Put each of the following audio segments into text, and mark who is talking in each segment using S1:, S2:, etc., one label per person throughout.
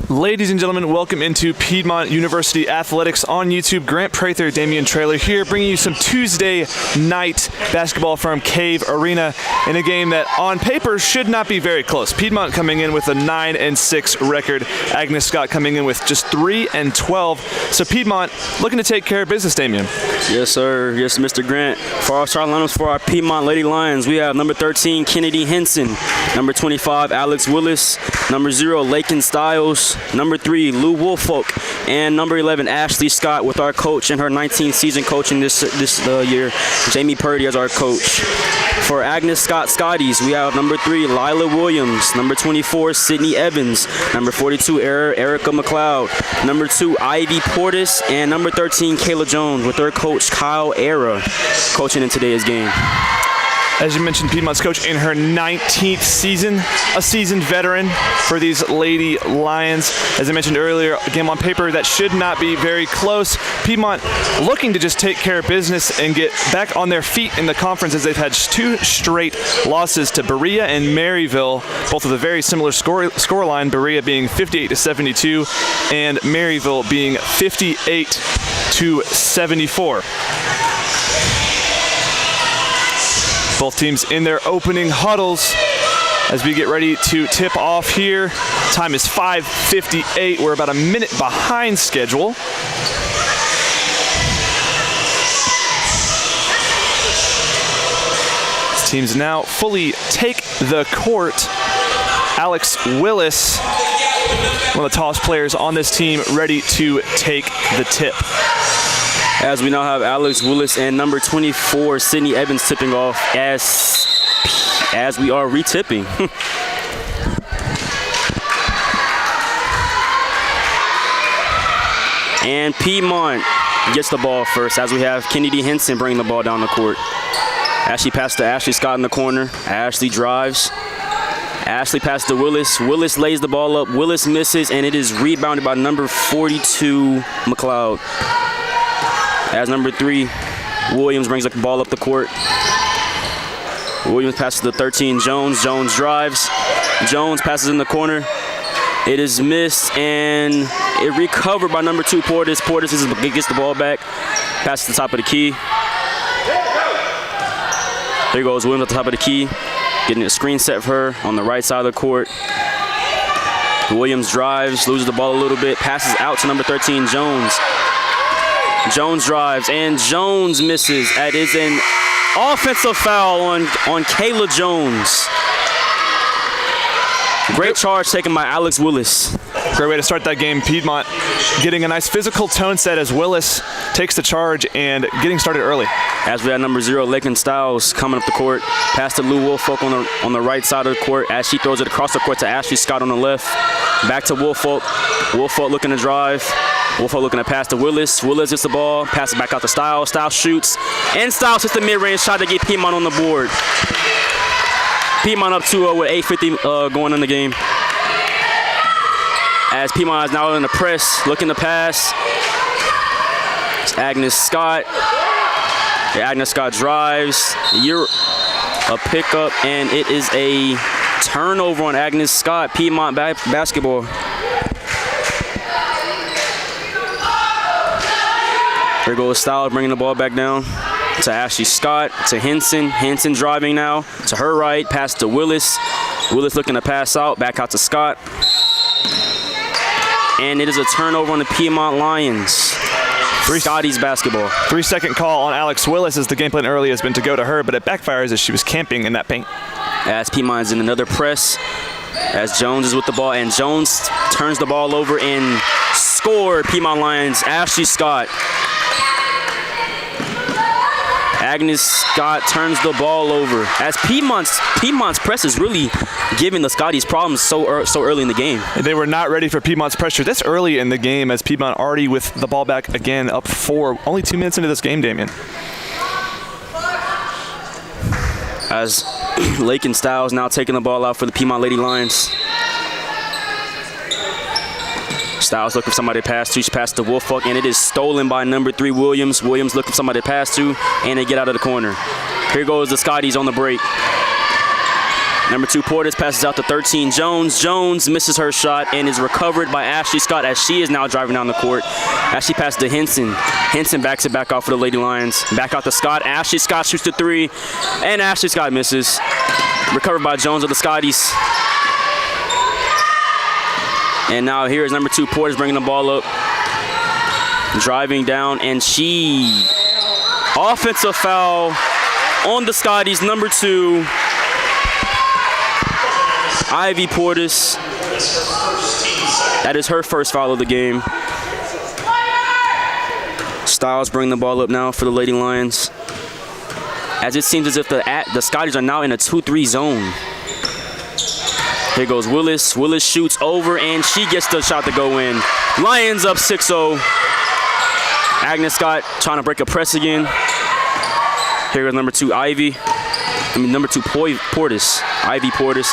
S1: Ladies and gentlemen, welcome into Piedmont University Athletics on YouTube. Grant Prather, Damian Trailer here, bringing you some Tuesday night basketball from Cave Arena in a game that on paper should not be very close. Piedmont coming in with a 9-6 record. Agnes Scott coming in with just 3-12. So Piedmont looking to take care of business, Damian.
S2: Yes, sir. Yes, Mr. Grant. For our starting lineups for our Piedmont Lady Lions, we have number 13, Kennedy Henson, number 25, Alex Willis, number 0, Lakin Stiles, number 3, Lou Woolfolk, and number 11, Ashley Scott, with our coach in her 19th season coaching this year, Jamie Purdy, as our coach. For Agnes Scott Scotties, we have number 3, Lila Williams, number 24, Sydney Evans, number 42, Erica McLeod, number 2, Ivy Portis, and number 13, Kayla Jones, with her coach Kyle Era coaching in today's game.
S1: As you mentioned, Piedmont's coach in her 19th season, a seasoned veteran for these Lady Lions. As I mentioned earlier, a game on paper that should not be very close. Piedmont looking to just take care of business and get back on their feet in the conference, as they've had 2 straight losses to Berea and Maryville, both with a very similar scoreline, Berea being 58-72 and Maryville being 58-74. Both teams in their opening huddles as we get ready to tip off here. Time is 5:58. We're about a minute behind schedule. These teams now fully take the court. Alex Willis, one of the tallest players on this team, ready to take the tip.
S2: As we now have Alex Willis and number 24, Sydney Evans, tipping off as we are retipping. And Piedmont gets the ball first, as we have Kennedy Henson bringing the ball down the court. Ashley passed to Ashley Scott in the corner. Ashley drives. Ashley passes to Willis. Willis lays the ball up. Willis misses, and it is rebounded by number 42, McLeod. As number 3, Williams brings the ball up the court. Williams passes to 13, Jones. Jones drives. Jones passes in the corner. It is missed, and it recovered by number 2, Portis. Portis gets the ball back. Passes to the top of the key. There goes Williams at the top of the key. Getting a screen set for her on the right side of the court. Williams drives, loses the ball a little bit, passes out to number 13, Jones. Jones drives, and Jones misses. That is an offensive foul on Kayla Jones. Great charge taken by Alex Willis.
S1: Great way to start that game. Piedmont getting a nice physical tone set as Willis takes the charge and getting started early.
S2: As we have number 0, Lakin Stiles, coming up the court. Pass to Lou Woolfolk on the right side of the court as she throws it across the court to Ashley Scott on the left. Back to Woolfolk. Woolfolk looking to drive. Woolfolk looking to pass to Willis. Willis gets the ball, passes back out to Stiles. Stiles shoots, and Stiles hits the mid-range shot to get Piedmont on the board. Piedmont up 2-0 with 8:50 going in the game. As Piedmont is now in the press, looking to pass. It's Agnes Scott. Agnes Scott drives. A pickup, and it is a turnover on Agnes Scott. Piedmont basketball. There goes Stiles bringing the ball back down to Ashley Scott, to Henson. Henson driving now to her right, pass to Willis. Willis looking to pass out, back out to Scott. And it is a turnover on the Piedmont Lions. Scotty's basketball.
S1: 3-second call on Alex Willis, as the game plan early has been to go to her, but it backfires as she was camping in that paint.
S2: As Piedmont is in another press, as Jones is with the ball, and Jones turns the ball over and scored. Piedmont Lions, Ashley Scott. Agnes Scott turns the ball over. As Piedmont's press is really giving the Scotties problems so early in the game.
S1: They were not ready for Piedmont's pressure this early in the game, as Piedmont already with the ball back again, up 4. Only 2 minutes into this game, Damian.
S2: As Lakin Stiles now taking the ball out for the Piedmont Lady Lions. Stiles looking for somebody to pass to. She passed to Woolfolk, and it is stolen by number 3, Williams. Williams looking for somebody to pass to, and they get out of the corner. Here goes the Scotties on the break. Number 2, Portis passes out to 13, Jones. Jones misses her shot and is recovered by Ashley Scott as she is now driving down the court. As she passes to Henson. Henson backs it back out for the Lady Lions. Back out to Scott. Ashley Scott shoots the 3, and Ashley Scott misses. Recovered by Jones of the Scotties. And now here is number 2, Portis bringing the ball up. Driving down, and she... Offensive foul on the Scotties, number 2. Ivy Portis. That is her first foul of the game. Styles bring the ball up now for the Lady Lions. As it seems as if the Scotties are now in a 2-3 zone. Here goes Willis. Willis shoots over, and she gets the shot to go in. Lions up 6-0. Agnes Scott trying to break a press again. Here goes number 2, Ivy. Number 2, Portis. Ivy Portis.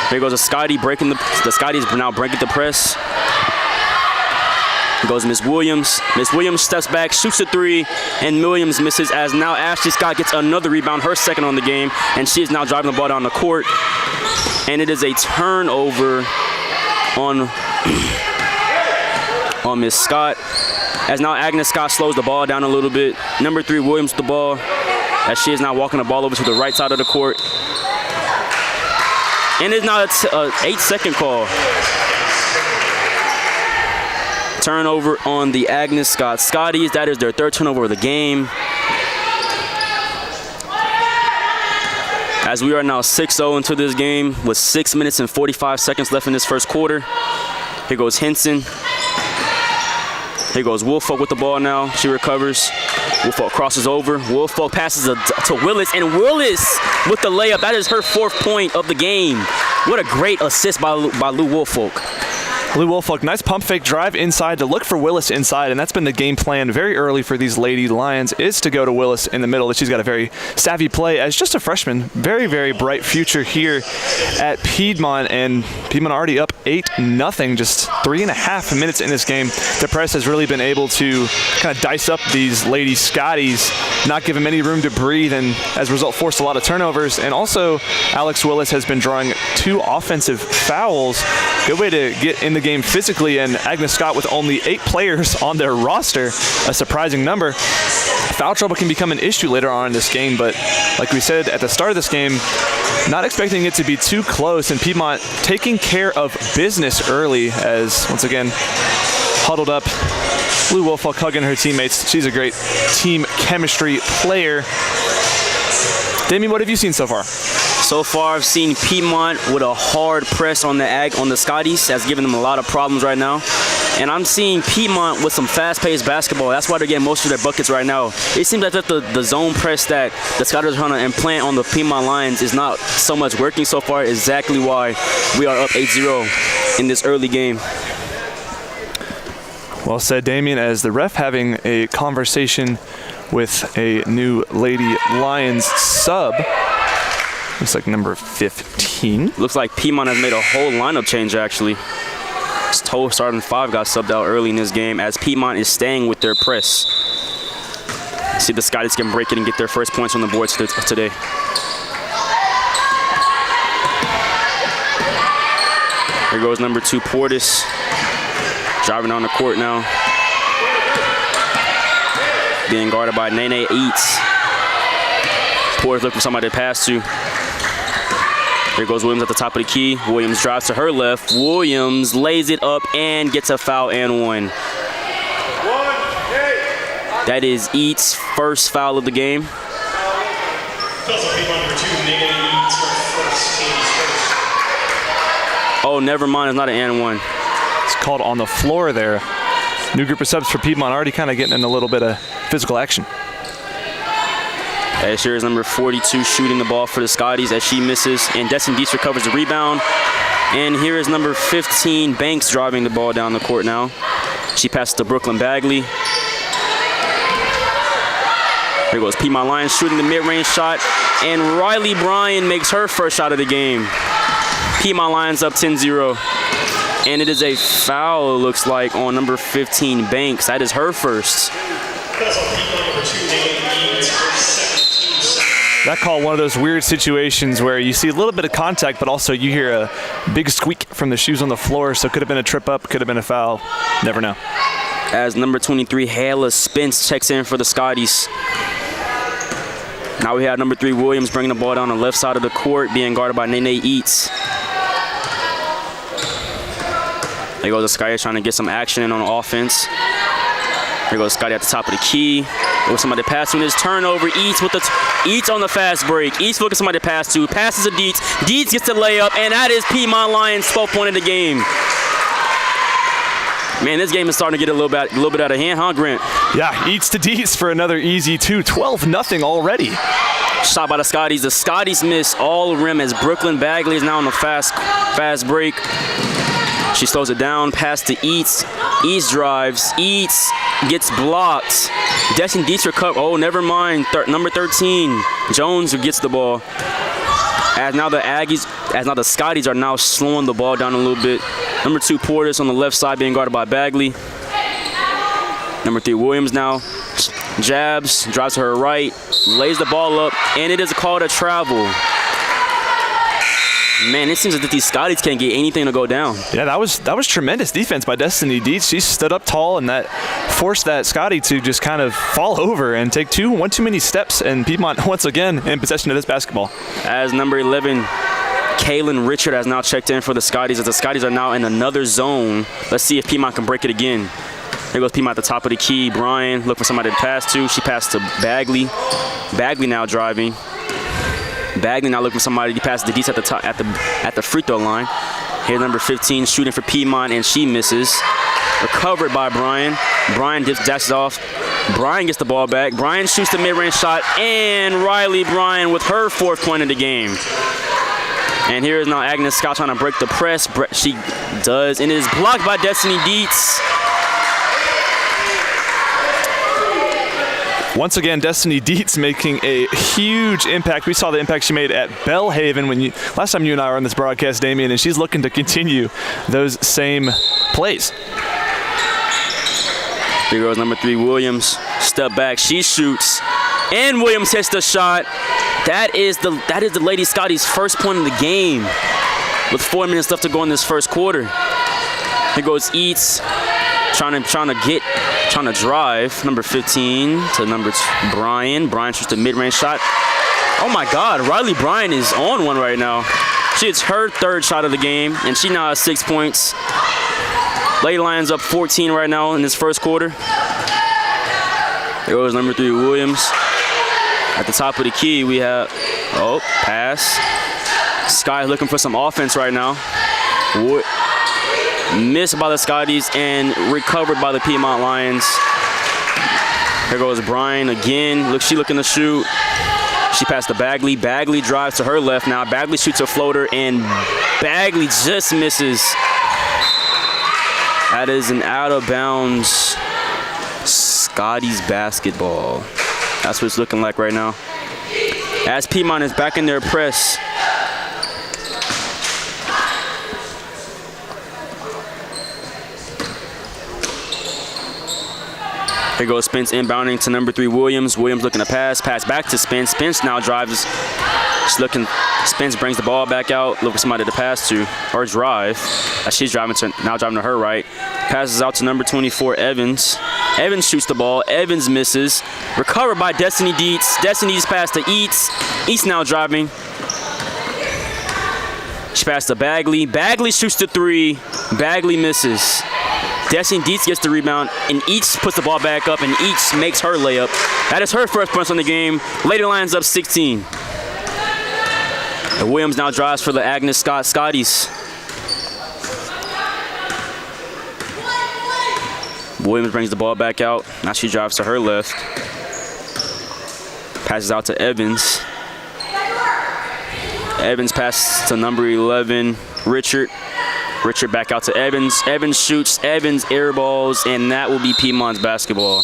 S2: Here goes a Scotty breaking the Scotties now breaking the press. Here goes Miss Williams. Miss Williams steps back, shoots a 3, and Williams misses as now Ashley Scott gets another rebound, her second on the game, and she is now driving the ball down the court. And it is a turnover on Miss Scott. As now Agnes Scott slows the ball down a little bit. Number 3, Williams with the ball. As she is now walking the ball over to the right side of the court. And it's now an 8-second call. Turnover on the Agnes Scott Scotties. That is their 3rd turnover of the game. As we are now 6-0 into this game with 6 minutes and 45 seconds left in this first quarter. Here goes Henson. Here goes Woolfolk with the ball now. She recovers. Woolfolk crosses over. Woolfolk passes to Willis, and Willis with the layup. That is her 4th point of the game. What a great assist by Lou Woolfolk.
S1: Lou Woolfolk, nice pump fake drive inside to look for Willis inside, and that's been the game plan very early for these Lady Lions, is to go to Willis in the middle. She's got a very savvy play as just a freshman. Very, very bright future here at Piedmont, and Piedmont already up 8-0, just 3.5 minutes in this game. The press has really been able to kind of dice up these Lady Scotties, not give them any room to breathe, and as a result forced a lot of turnovers. And also Alex Willis has been drawing 2 offensive fouls. Good way to get in the game physically, and Agnes Scott with only 8 players on their roster, a surprising number. Foul trouble can become an issue later on in this game, but like we said at the start of this game, not expecting it to be too close, and Piedmont taking care of business early as, once again, huddled up. Lou Woolfolk hugging her teammates. She's a great team chemistry player. Damien, what have you seen so far?
S2: So far, I've seen Piedmont with a hard press on the Scotties. That's giving them a lot of problems right now. And I'm seeing Piedmont with some fast-paced basketball. That's why they're getting most of their buckets right now. It seems like that the zone press that the Scotties are trying to implant on the Piedmont Lions is not so much working so far. Exactly why we are up 8-0 in this early game.
S1: Well said, Damien, as the ref having a conversation with a new Lady Lions sub. Looks like number 15.
S2: Looks like Piedmont has made a whole lineup change, actually. Whole starting 5 got subbed out early in this game as Piedmont is staying with their press. See if the Scotties can break it and get their first points on the board today. Here goes number 2, Portis. Driving on the court now. Being guarded by Nene Eats. Portis looking for somebody to pass to. Here goes Williams at the top of the key. Williams drives to her left. Williams lays it up and gets a foul and 1. That is Eats' first foul of the game. Oh, never mind. It's not an and 1.
S1: It's called on the floor there. New group of subs for Piedmont already kind of getting in a little bit of physical action.
S2: As here is number 42 shooting the ball for the Scotties as she misses, and Destin Dietz recovers the rebound. And here is number 15, Banks, driving the ball down the court now. She passes to Brooklyn Bagley. Here goes Piedmont Lions shooting the mid-range shot, and Riley Bryan makes her first shot of the game. Piedmont Lions up 10-0. And it is a foul, it looks like, on number 15, Banks. That is her first.
S1: That call, one of those weird situations where you see a little bit of contact, but also you hear a big squeak from the shoes on the floor, so it could have been a trip up, could have been a foul. Never know.
S2: As number 23, Hayla Spence checks in for the Scotties. Now we have number 3, Williams, bringing the ball down the left side of the court, being guarded by Nene Eats. There goes the Scotties trying to get some action in on offense. Here goes Scotty at the top of the key. With somebody to pass to his turnover. Eats on the fast break. Eats looking for somebody to pass to. Passes to Dietz. Dietz gets the layup, and that is Piedmont Lions' 12th point of the game. Man, this game is starting to get a little bit out of hand, huh, Grant?
S1: Yeah, Eats to Dietz for another easy 2. 12-0 already.
S2: Shot by the Scotties. The Scotties miss all rim as Brooklyn Bagley is now on the fast break. She slows it down, pass to Eats. Eats drives. Eats gets blocked. Destiny Dietz recover. Oh, never mind. Number 13, Jones, who gets the ball. As now the Scotties are now slowing the ball down a little bit. Number 2, Portis on the left side being guarded by Bagley. Number 3, Williams now jabs, drives to her right, lays the ball up, and it is a call to travel. Man, it seems as if these Scotties can't get anything to go down.
S1: Yeah, that was tremendous defense by Destiny Dietz. She stood up tall, and that forced that Scotty to just kind of fall over and take one too many steps, and Piedmont once again in possession of this basketball.
S2: As number 11, Kaylin Richard has now checked in for the Scotties, as the Scotties are now in another zone. Let's see if Piedmont can break it again. There goes Piedmont at the top of the key. Brian look for somebody to pass to. She passed to Bagley. Bagley now driving. Bagley now looking for somebody to pass the Dietz at the free throw line. Here's number 15 shooting for Piedmont, and she misses. Recovered by Brian. Brian dashes off. Brian gets the ball back. Brian shoots the mid-range shot, and Riley Brian with her 4th point of the game. And here is now Agnes Scott trying to break the press. She does, and it is blocked by Destiny Dietz.
S1: Once again, Destiny Dietz making a huge impact. We saw the impact she made at Bellhaven last time you and I were on this broadcast, Damien, and she's looking to continue those same plays.
S2: Here goes number 3, Williams. Step back, she shoots, and Williams hits the shot. That is the Lady Scotties' first point of the game, with 4 minutes left to go in this first quarter. Here goes Eats, trying to drive. Number 15 to number Brian. Brian shoots the mid-range shot. Oh my God, Riley Brian is on one right now. She hits her 3rd shot of the game, and she now has 6 points. Lady Lions up 14 right now in this first quarter. There goes number 3, Williams. At the top of the key, we have, pass. Sky looking for some offense right now. Missed by the Scotties and recovered by the Piedmont Lions. Here goes Brian again. She looking to shoot. She passed to Bagley. Bagley drives to her left now. Bagley shoots a floater, and Bagley just misses. That is an out-of-bounds Scotties basketball. That's what it's looking like right now. As Piedmont is back in their press. Here goes Spence inbounding to number 3, Williams. Williams looking to pass back to Spence. Spence now drives. Spence brings the ball back out, looking for somebody to pass to or drive. As she's driving to her right. Passes out to number 24, Evans. Evans shoots the ball. Evans misses. Recovered by Destiny Dietz. Destiny Dietz pass to Eats. Eats now driving. She passed to Bagley. Bagley shoots the 3. Bagley misses. Destiny Dietz gets the rebound, and Eats puts the ball back up, and Eats makes her layup. That is her first point on the game. Lady Lions up 16. And Williams now drives for the Agnes Scotties. Williams brings the ball back out. Now she drives to her left. Passes out to Evans. Evans passes to number 11, Richard. Richard back out to Evans. Evans shoots. Evans airballs, and that will be Piedmont's basketball.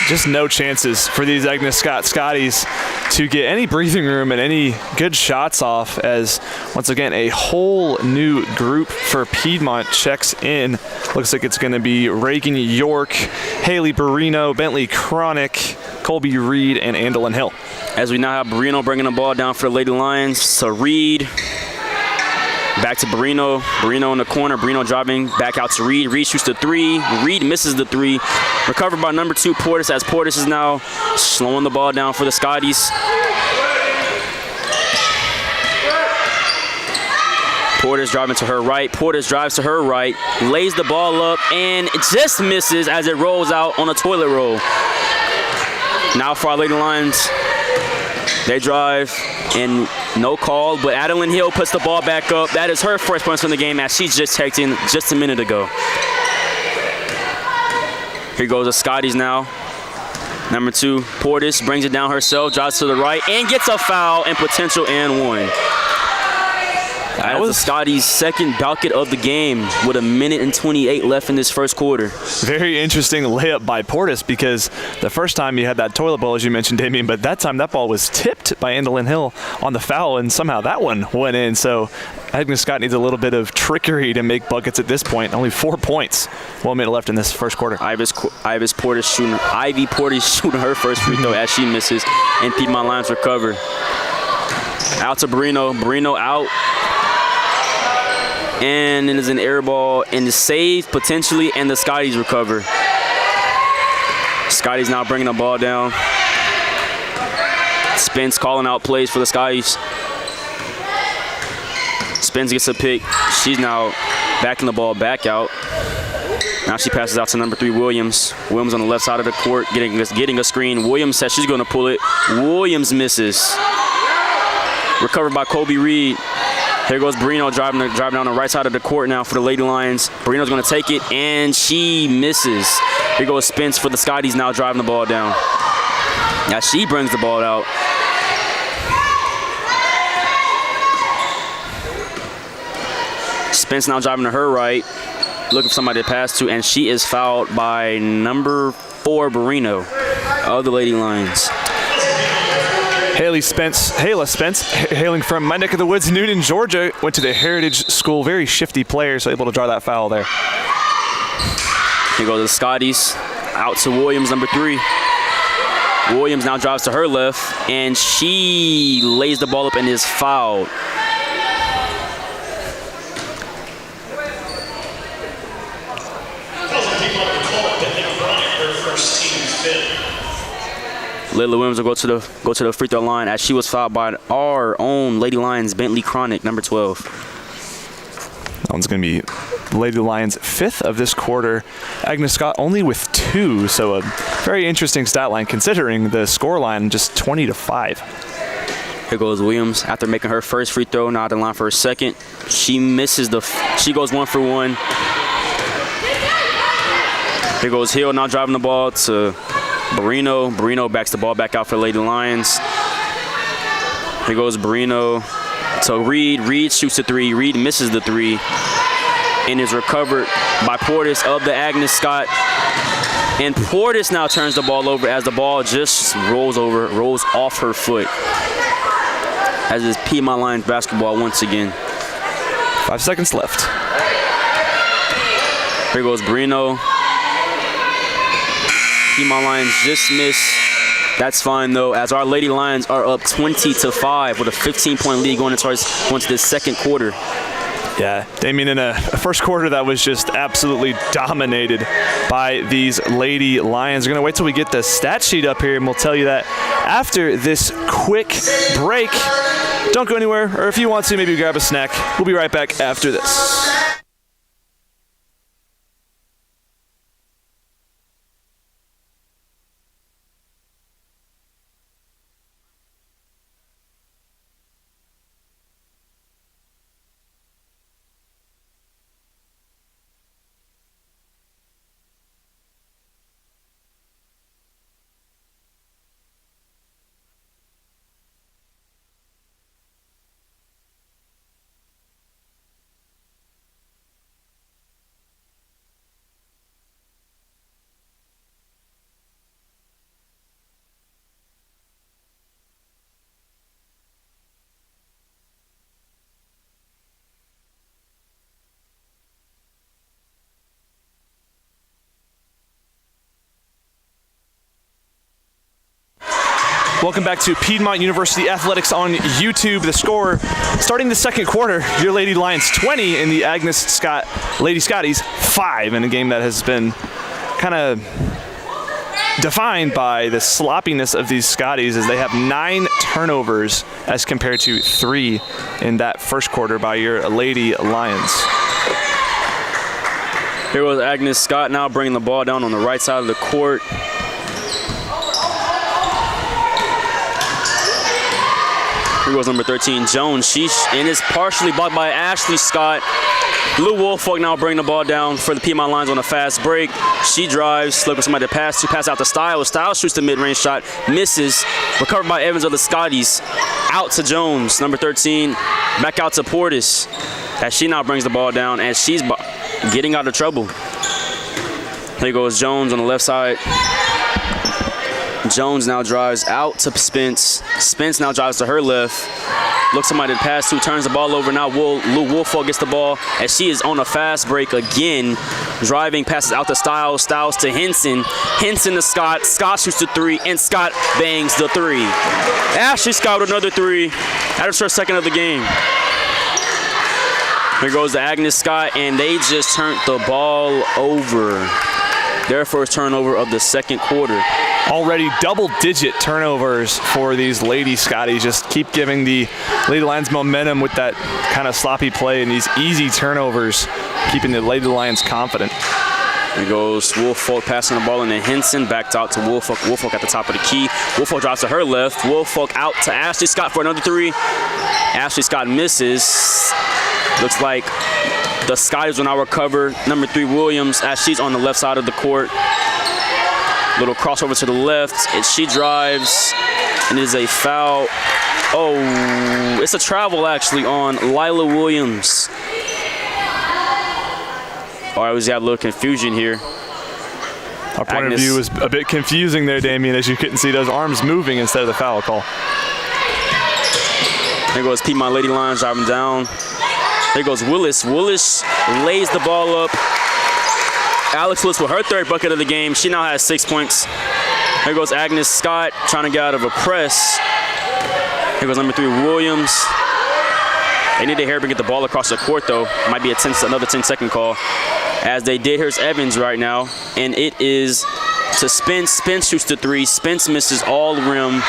S1: Just no chances for these Agnes Scotties to get any breathing room and any good shots off, as once again a whole new group for Piedmont checks in. Looks like it's going to be Reagan York, Haley Barino, Bentley Cronick, Colby Reed and Andolyn Hill.
S2: As we now have Barrino bringing the ball down for the Lady Lions to Reed. Back to Barrino. Barrino in the corner. Barrino driving back out to Reed. Reed shoots the three. Reed misses the three. Recovered by number 2, Portis, as Portis is now slowing the ball down for the Scotties. Portis driving to her right. Portis drives to her right, lays the ball up, and it just misses as it rolls out on a toilet roll. Now for our Lady Lions, they drive, and no call, but Adeline Hill puts the ball back up. That is her first points from the game, as she just checked in just a minute ago. Here goes the Scotties now. Number 2, Portis brings it down herself, drives to the right, and gets a foul and potential and 1. That was the Scotties' second bucket of the game with 1:28 left in this first quarter.
S1: Very interesting layup by Portis, because the first time you had that toilet bowl, as you mentioned, Damien, but that time that ball was tipped by Andolyn Hill on the foul, and somehow that one went in. So Agnes Scott needs a little bit of trickery to make buckets at this point. Only 4 points. 1 minute left in this first quarter.
S2: Ivy Portis shooting her first free throw as she misses, and Piedmont Lions recover. Out to Barrino. Barrino out. And it is an air ball and the save potentially, and the Scotties recover. Scotties now bringing the ball down. Spence calling out plays for the Scotties. Spence gets a pick. She's now backing the ball back out. Now she passes out to number 3, Williams. Williams on the left side of the court getting a screen. Williams says she's going to pull it. Williams misses. Recovered by Colby Reed. Here goes Barrino driving down the right side of the court now for the Lady Lions. Barrino's going to take it, and she misses. Here goes Spence for the Scotties now driving the ball down. Now she brings the ball out. Spence now driving to her right, looking for somebody to pass to, and she is fouled by number 4, Barrino of the Lady Lions.
S1: Hayla Spence, hailing from my neck of the woods, Newton, Georgia, went to the Heritage School. Very shifty player, so able to draw that foul there.
S2: Here goes the Scotties. Out to Williams, number 3. Williams now drives to her left, and she lays the ball up and is fouled. Layla Williams will go to the free throw line, as she was fouled by our own Lady Lions, Bentley Chronic, number 12.
S1: That one's going to be Lady Lions' 5th of this quarter. Agnes Scott only with 2, so a very interesting stat line considering the score line, just 20-5.
S2: Here goes Williams after making her first free throw, now at the line for her second. She misses she goes 1 for 1. Here goes Hill now driving the ball to Barrino. Barrino backs the ball back out for Lady Lions. Here goes Barrino to Reed. Reed shoots the 3. Reed misses the 3 and is recovered by Portis of the Agnes Scott. And Portis now turns the ball over as the ball just rolls off her foot. As is Piedmont Lions basketball once again.
S1: 5 seconds left.
S2: Here goes Barrino. Piedmont Lions just missed. That's fine though, as our Lady Lions are up 20-5 with a 15-point lead going into this second quarter.
S1: Yeah, Damien, in a first quarter that was just absolutely dominated by these Lady Lions. We're going to wait till we get the stat sheet up here, and we'll tell you that after this quick break. Don't go anywhere, or if you want to, maybe grab a snack. We'll be right back after this. Welcome back to Piedmont University Athletics on YouTube. The score, starting the second quarter, your Lady Lions 20 and the Agnes Lady Scotties 5 in a game that has been kind of defined by the sloppiness of these Scotties, as they have 9 turnovers as compared to 3 in that first quarter by your Lady Lions.
S2: Here goes Agnes Scott now bringing the ball down on the right side of the court. Here goes number 13, Jones. And it's partially blocked by Ashley Scott. Lou Woolfolk now bringing the ball down for the Piedmont Lions on a fast break. She drives, looking for somebody to pass to. Pass out to Styles. Styles shoots the mid-range shot, misses. Recovered by Evans of the Scotties. Out to Jones, number 13. Back out to Portis, as she now brings the ball down, and she's getting out of trouble. Here goes Jones on the left side. Jones now drives out to Spence. Spence now drives to her left. Looks somebody to pass to, turns the ball over. Now Lou Woolfolk gets the ball as she is on a fast break again. Driving, passes out to Styles. Styles to Henson. Henson to Scott. Scott shoots the 3, and Scott bangs the 3. Ashley Scott with another 3. That's her second of the game. Here goes the Agnes Scott, and they just turned the ball over. Their first turnover of the second quarter.
S1: Already double-digit turnovers for these Lady Scotties. Just keep giving the Lady Lions momentum with that kind of sloppy play and these easy turnovers, keeping the Lady Lions confident.
S2: Here goes Woolfolk passing the ball into Henson. Backed out to Woolfolk. Woolfolk at the top of the key. Woolfolk drops to her left. Woolfolk out to Ashley Scott for another 3. Ashley Scott misses. Looks like the Scotties will now recover. Number 3, Williams, as she's on the left side of the court. Little crossover to the left, and she drives, and it is a foul. Oh, it's a travel actually on Lila Williams. All right, we have a little confusion here.
S1: Our point of view was a bit confusing there, Damien, as you couldn't see those arms moving instead of the foul call.
S2: There goes Piedmont Lady Lions driving down. There goes Willis. Willis lays the ball up. Alex Willis with her 3rd bucket of the game. She now has 6 points. Here goes Agnes Scott trying to get out of a press. Here goes number 3, Williams. They need to hurry up and get the ball across the court, though. Might be another 10-second call. As they did, here's Evans right now. And it is to Spence. Spence shoots the 3. Spence misses all the rim.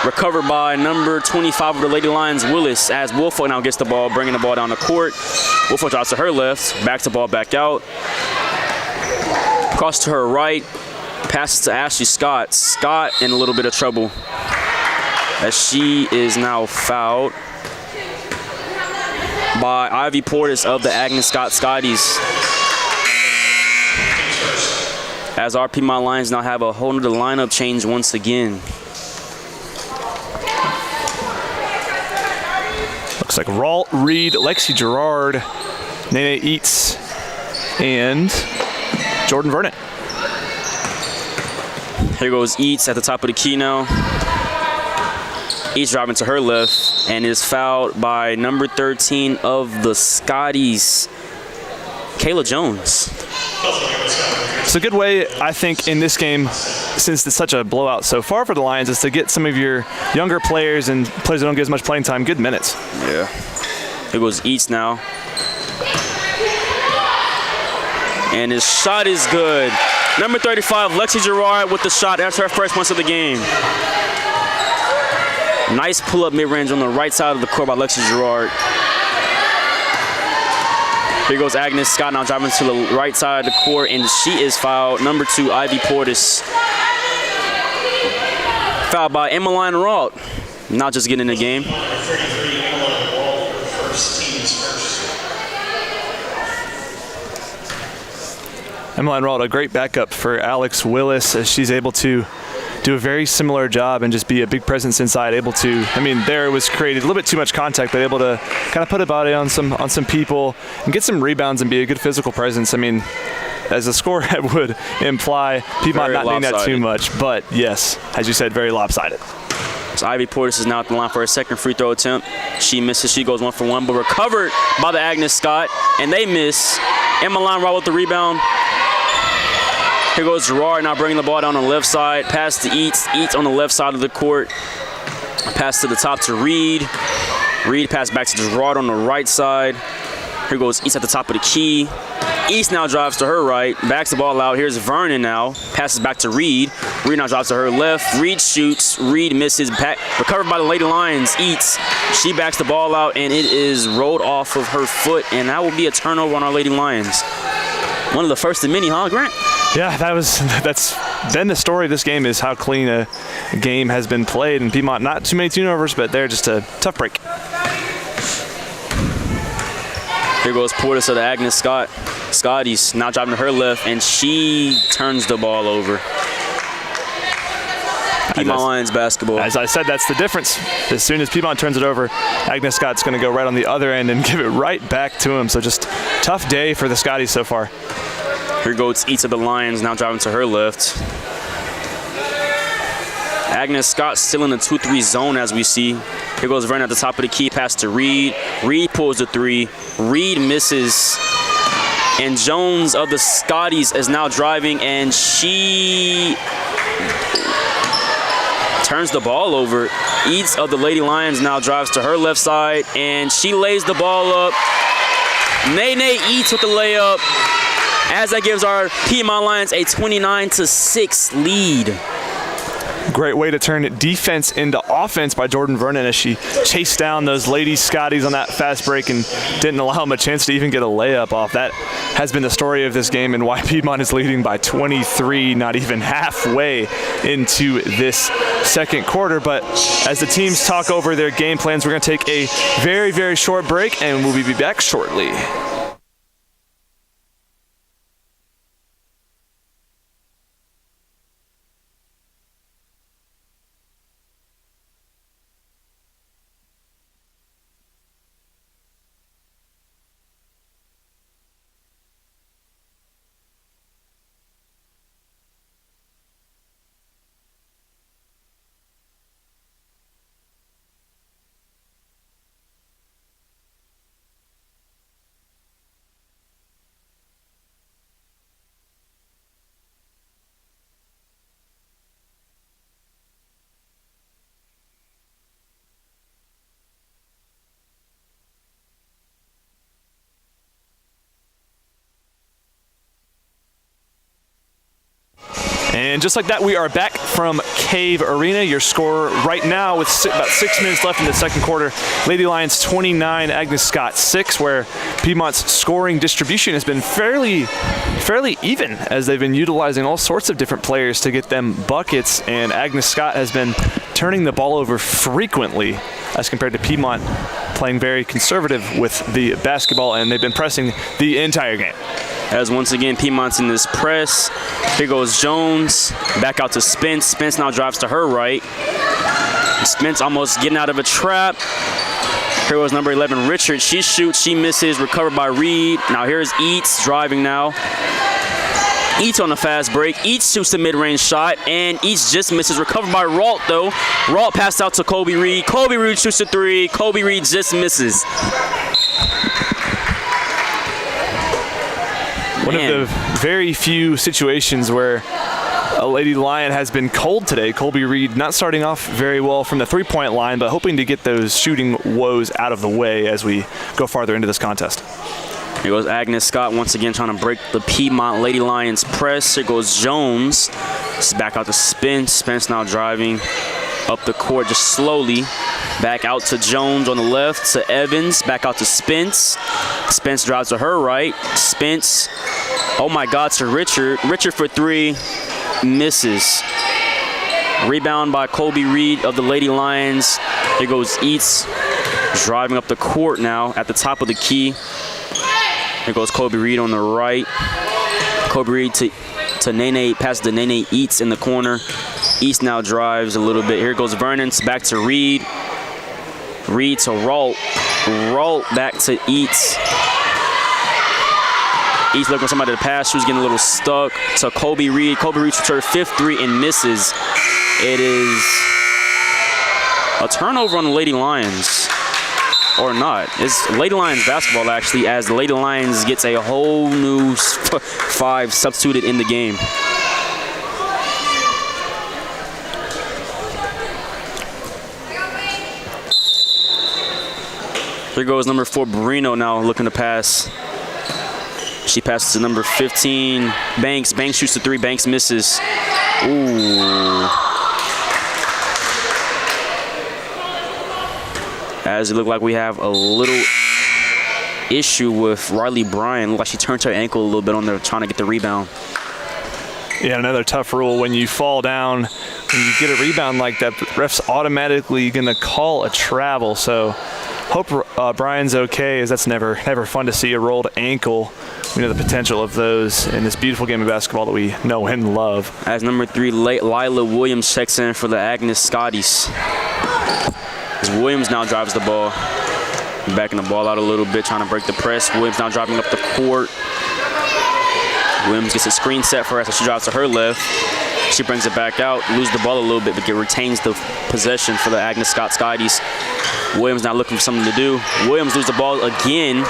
S2: Recovered by number 25 of the Lady Lions, Willis, as Woolfolk now gets the ball, bringing the ball down the court. Woolfolk drops to her left. Backs the ball back out. Cross to her right, passes to Ashley Scott. Scott in a little bit of trouble as she is now fouled by Ivy Portis of the Agnes Scott Scotties. As our Piedmont Lions now have a whole nother lineup change once again.
S1: Looks like Ralt Reed, Lexi Gerard, Nene Eats, and Jordan Vernon.
S2: Here goes Eats at the top of the key now. Eats driving to her left and is fouled by number 13 of the Scotties, Kayla Jones.
S1: It's a good way, I think, in this game, since it's such a blowout so far for the Lions, is to get some of your younger players and players that don't get as much playing time good minutes.
S2: Yeah. Here goes Eats now. And his shot is good. Number 35, Lexi Gerard with the shot. That's her first points of the game. Nice pull-up mid-range on the right side of the court by Lexi Gerard. Here goes Agnes Scott now driving to the right side of the court, and she is fouled. Number 2, Ivy Portis. Fouled by Emmeline Ralt. Not just getting in the game.
S1: Emmeline Ralt, a great backup for Alex Willis, as she's able to do a very similar job and just be a big presence inside, able to, there was created a little bit too much contact, but able to kind of put a body on some people and get some rebounds and be a good physical presence. As the score would imply, Piedmont not doing that too much, but yes, as you said, very lopsided.
S2: So Ivy Portis is now at the line for a second free throw attempt. She misses, she goes 1 for 1, but recovered by the Agnes Scott, and they miss. Emmeline Ralt with the rebound. Here goes Gerard now bringing the ball down on the left side. Pass to Eats. Eats on the left side of the court. Pass to the top to Reed. Reed pass back to Gerard on the right side. Here goes East at the top of the key. East now drives to her right, backs the ball out. Here's Vernon now, passes back to Reed. Reed now drives to her left. Reed shoots, Reed misses, recovered by the Lady Lions. Eats, she backs the ball out, and it is rolled off of her foot, and that will be a turnover on our Lady Lions. One of the first of many, huh, Grant?
S1: Yeah, that's been the story of this game, is how clean a game has been played. And Piedmont, not too many turnovers, but they're just a tough break.
S2: Here goes Portis to the Agnes Scott. Scotty's now driving to her left, and she turns the ball over. Piedmont Lions basketball.
S1: As I said, that's the difference. As soon as Piedmont turns it over, Agnes Scott's going to go right on the other end and give it right back to him. So just tough day for the Scotties so far.
S2: Here goes Eats of the Lions, now driving to her left. Agnes Scott still in the 2-3 zone as we see. Here goes Vernon at the top of the key, pass to Reed. Reed pulls the three. Reed misses. And Jones of the Scotties is now driving, and she turns the ball over. Eats of the Lady Lions now drives to her left side, and she lays the ball up. Nene Eats with the layup, as that gives our Piedmont Lions a 29-6 lead.
S1: Great way to turn defense into offense by Jordan Vernon as she chased down those Lady Scotties on that fast break and didn't allow them a chance to even get a layup off. That has been the story of this game and why Piedmont is leading by 23, not even halfway into this second quarter. But as the teams talk over their game plans, we're going to take a very, very short break, and we'll be back shortly. And just like that, we are back from Cave Arena. Your score right now with about 6 minutes left in the second quarter. Lady Lions 29, Agnes Scott 6, where Piedmont's scoring distribution has been fairly even as they've been utilizing all sorts of different players to get them buckets. And Agnes Scott has been turning the ball over frequently as compared to Piedmont playing very conservative with the basketball, and they've been pressing the entire game.
S2: As once again, Piedmont's in this press. Here goes Jones, back out to Spence. Spence now drives to her right. Spence almost getting out of a trap. Here goes number 11, Richard. She shoots, she misses, recovered by Reed. Now here's Eats driving now. Eats on the fast break. Eats shoots the mid-range shot, and Eats just misses. Recovered by Ralt, though. Ralt passed out to Kobe Reed. Kobe Reed shoots the three. Kobe Reed just misses.
S1: One of the very few situations where a Lady Lion has been cold today. Colby Reed not starting off very well from the three-point line, but hoping to get those shooting woes out of the way as we go farther into this contest.
S2: Here goes Agnes Scott once again trying to break the Piedmont Lady Lions press. Here goes Jones. This is back out to Spence. Spence now driving up the court just slowly. Back out to Jones on the left, to Evans, back out to Spence. Spence drives to her right. Spence, oh my God, to Richard. Richard for three, misses. Rebound by Colby Reed of the Lady Lions. Here goes Eats, driving up the court now at the top of the key. Here goes Colby Reed on the right. Colby Reed to Nene, passes to Nene Eats in the corner. East now drives a little bit. Here goes Vernon, back to Reed. Reed to Ralt. Ralt back to Eats. Eats looking for somebody to pass. She was getting a little stuck. To Colby Reed. Colby Reed shoots her fifth three and misses. It is a turnover on the Lady Lions. Or not. It's Lady Lions basketball, actually, as the Lady Lions gets a whole new five substituted in the game. Here goes number 4, Brino now looking to pass. She passes to number 15, Banks. Banks shoots the 3, Banks misses. Ooh. As it looked like we have a little issue with Riley Bryan. Looked like she turned her ankle a little bit on there trying to get the rebound.
S1: Yeah, another tough rule. When you fall down, when you get a rebound like that, the ref's automatically going to call a travel. So hope Brian's okay, as that's never fun to see a rolled ankle. We know the potential of those in this beautiful game of basketball that we know and love.
S2: As number 3, Lila Williams checks in for the Agnes Scotties. As Williams now drives the ball. Backing the ball out a little bit, trying to break the press. Williams now driving up the court. Williams gets a screen set for her, so she drives to her left. She brings it back out, loses the ball a little bit, but retains the possession for the Agnes Scotties. Williams now looking for something to do. Williams loses the ball again.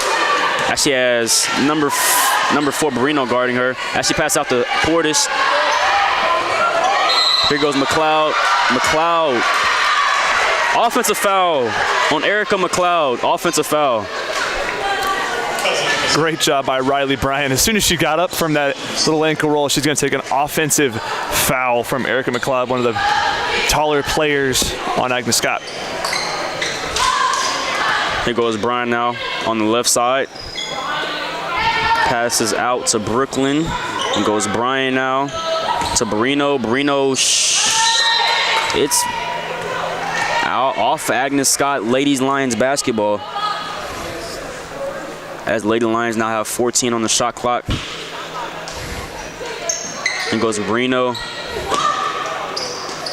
S2: As she has number 4 Barino guarding her. As she passes out to Portis. Here goes McLeod. Offensive foul on Erica McLeod. Offensive foul.
S1: Great job by Riley Bryan. As soon as she got up from that little ankle roll, she's going to take an offensive foul from Erica McLeod, one of the taller players on Agnes Scott.
S2: Here goes Bryan now on the left side. Passes out to Brooklyn. And goes Bryan now to Barino. Barino, it's out off Agnes Scott Ladies Lions basketball. As Lady Lions now have 14 on the shot clock. And goes Barino.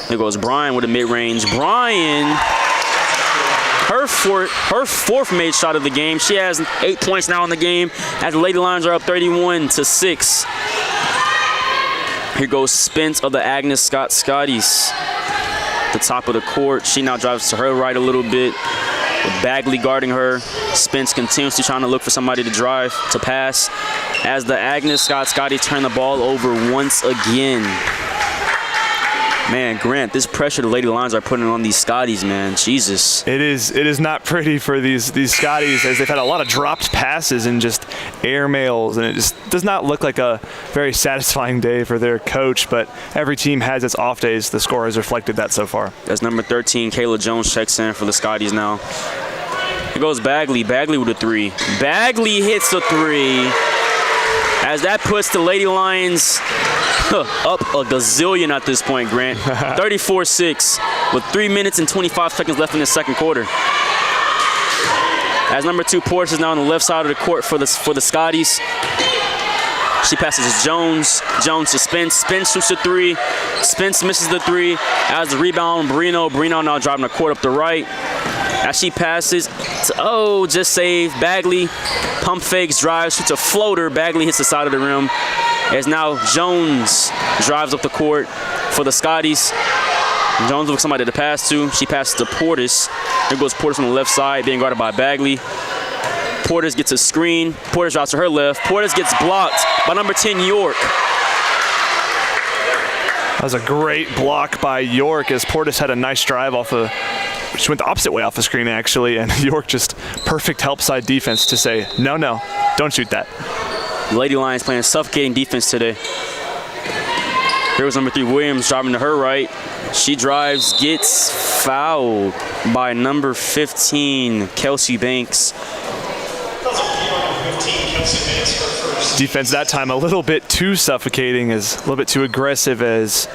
S2: There goes Bryan with a mid-range. Bryan, her fourth made shot of the game. She has 8 points now in the game as the Lady Lions are up 31-6. Here goes Spence of the Agnes Scott Scotties. The top of the court. She now drives to her right a little bit with Bagley guarding her. Spence continuously trying to look for somebody to drive, to pass, as the Agnes Scott Scotties turn the ball over once again. Man, Grant, this pressure the Lady Lions are putting on these Scotties, man. Jesus.
S1: It is not pretty for these Scotties, as they've had a lot of dropped passes and just airmails, and it just does not look like a very satisfying day for their coach, but every team has its off days. The score has reflected that so far.
S2: That's number 13, Kayla Jones checks in for the Scotties now. Here goes Bagley. Bagley with a 3. Bagley hits a 3. As that puts the Lady Lions up a gazillion at this point, Grant. 34-6 with 3 minutes and 25 seconds left in the second quarter. As number 2, Portis is now on the left side of the court for the Scotties. She passes to Jones. Jones to Spence. Spence shoots a 3. Spence misses the 3. As the rebound, Barino. Barino now driving the court up the right. As she passes, just saved. Bagley pump fakes, drives, shoots a floater. Bagley hits the side of the rim. As now Jones drives up the court for the Scotties. Jones looks for somebody to pass to. She passes to Portis. Here goes Portis on the left side, being guarded by Bagley. Portis gets a screen. Portis drives to her left. Portis gets blocked by number 10, York.
S1: That was a great block by York, as Portis had a nice drive off of. She went the opposite way off the screen, actually, and York just perfect help side defense to say, no, don't shoot that.
S2: Lady Lions playing suffocating defense today. Here was number 3, Williams, driving to her right. She drives, gets fouled by number 15, Kelsey Banks.
S1: Defense that time a little bit too suffocating, a little bit too aggressive, as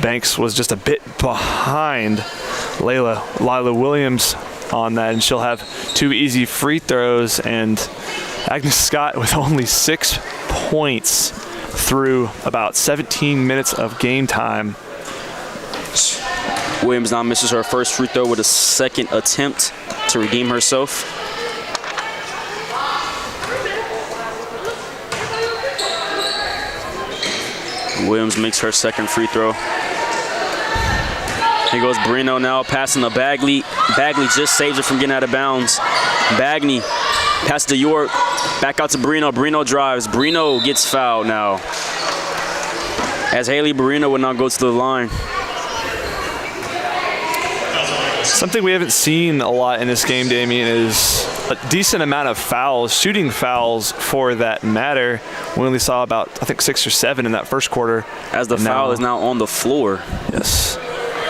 S1: Banks was just a bit behind Lila Williams on that, and she'll have 2 easy free throws. And Agnes Scott with only 6 points through about 17 minutes of game time.
S2: Williams now misses her first free throw with a second attempt to redeem herself. Williams makes her second free throw. Here goes Barino now, passing to Bagley. Bagley just saves it from getting out of bounds. Bagley passes to York. Back out to Barino. Barino drives. Barino gets fouled now, as Haley Barino will now go to the line.
S1: Something we haven't seen a lot in this game, Damien, is a decent amount of fouls, shooting fouls for that matter. We only saw about, I think, 6 or 7 in that first quarter.
S2: As the foul is now on the floor.
S1: Yes.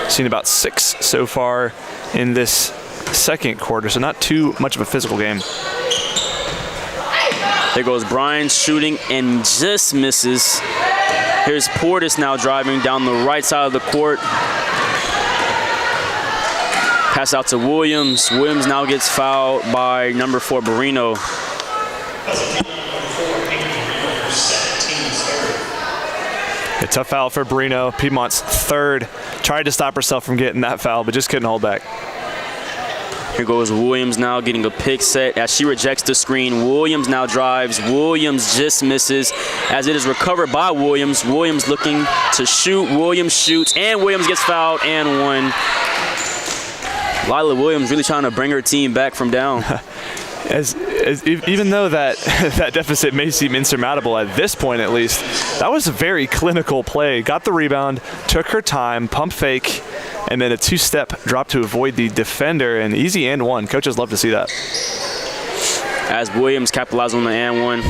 S1: Seen about 6 so far in this second quarter, so not too much of a physical game.
S2: There goes Brian shooting and just misses. Here's Portis now driving down the right side of the court. Pass out to Williams. Williams now gets fouled by number 4, Barrino.
S1: A tough foul for Barrino. Piedmont's third. Tried to stop herself from getting that foul, but just couldn't hold back.
S2: Here goes Williams now getting a pick set as she rejects the screen. Williams now drives. Williams just misses as it is recovered by Williams. Williams looking to shoot. Williams shoots, and Williams gets fouled and one. Lila Williams really trying to bring her team back from down.
S1: Even though that deficit may seem insurmountable at this point, at least, that was a very clinical play. Got the rebound, took her time, pump fake, and then a 2-step drop to avoid the defender, and easy and one. Coaches love to see that.
S2: As Williams capitalizes on the and one.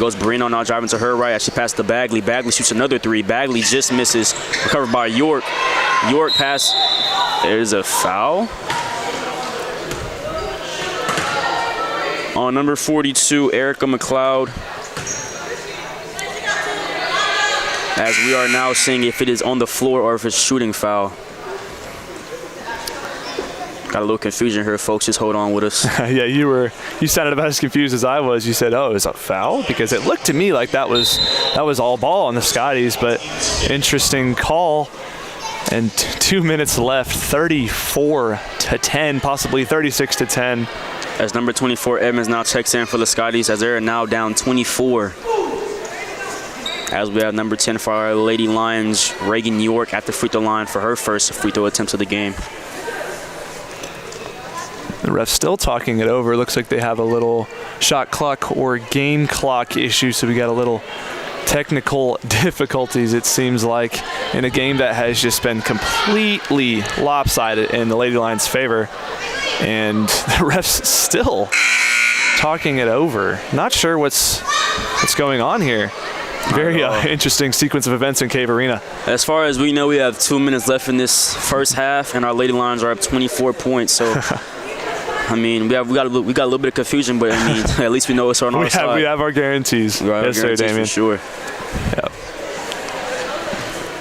S2: Goes Barrino now driving to her right as she passes to Bagley. Bagley shoots another 3. Bagley just misses. Recovered by York. York pass. There's a foul on number 42, Erica McLeod. As we are now seeing if it is on the floor or if it's shooting foul. Got a little confusion here, folks. Just hold on with us.
S1: Yeah, you sounded about as confused as I was. You said, "Oh, is that foul?" Because it looked to me like that was all ball on the Scotties, but interesting call. And 2 minutes left, 34-10, possibly 36-10.
S2: As number 24, Edmonds now checks in for the Scotties as they're now down 24. As we have number 10 for our Lady Lions, Reagan York at the free throw line for her first free throw attempt of the game.
S1: The ref's still talking it over. Looks like they have a little shot clock or game clock issue, so we got a little technical difficulties, it seems like, in a game that has just been completely lopsided in the Lady Lions' favor. And the ref's still talking it over. Not sure what's going on here. Very interesting sequence of events in Cave Arena.
S2: As far as we know, we have 2 minutes left in this first half, and our Lady Lions are up 24 points. So, I mean, we got a little bit of confusion, but I mean, at least we know it's on our side.
S1: We have our guarantees. Yes, sir, Damien.
S2: For sure.
S1: Yep.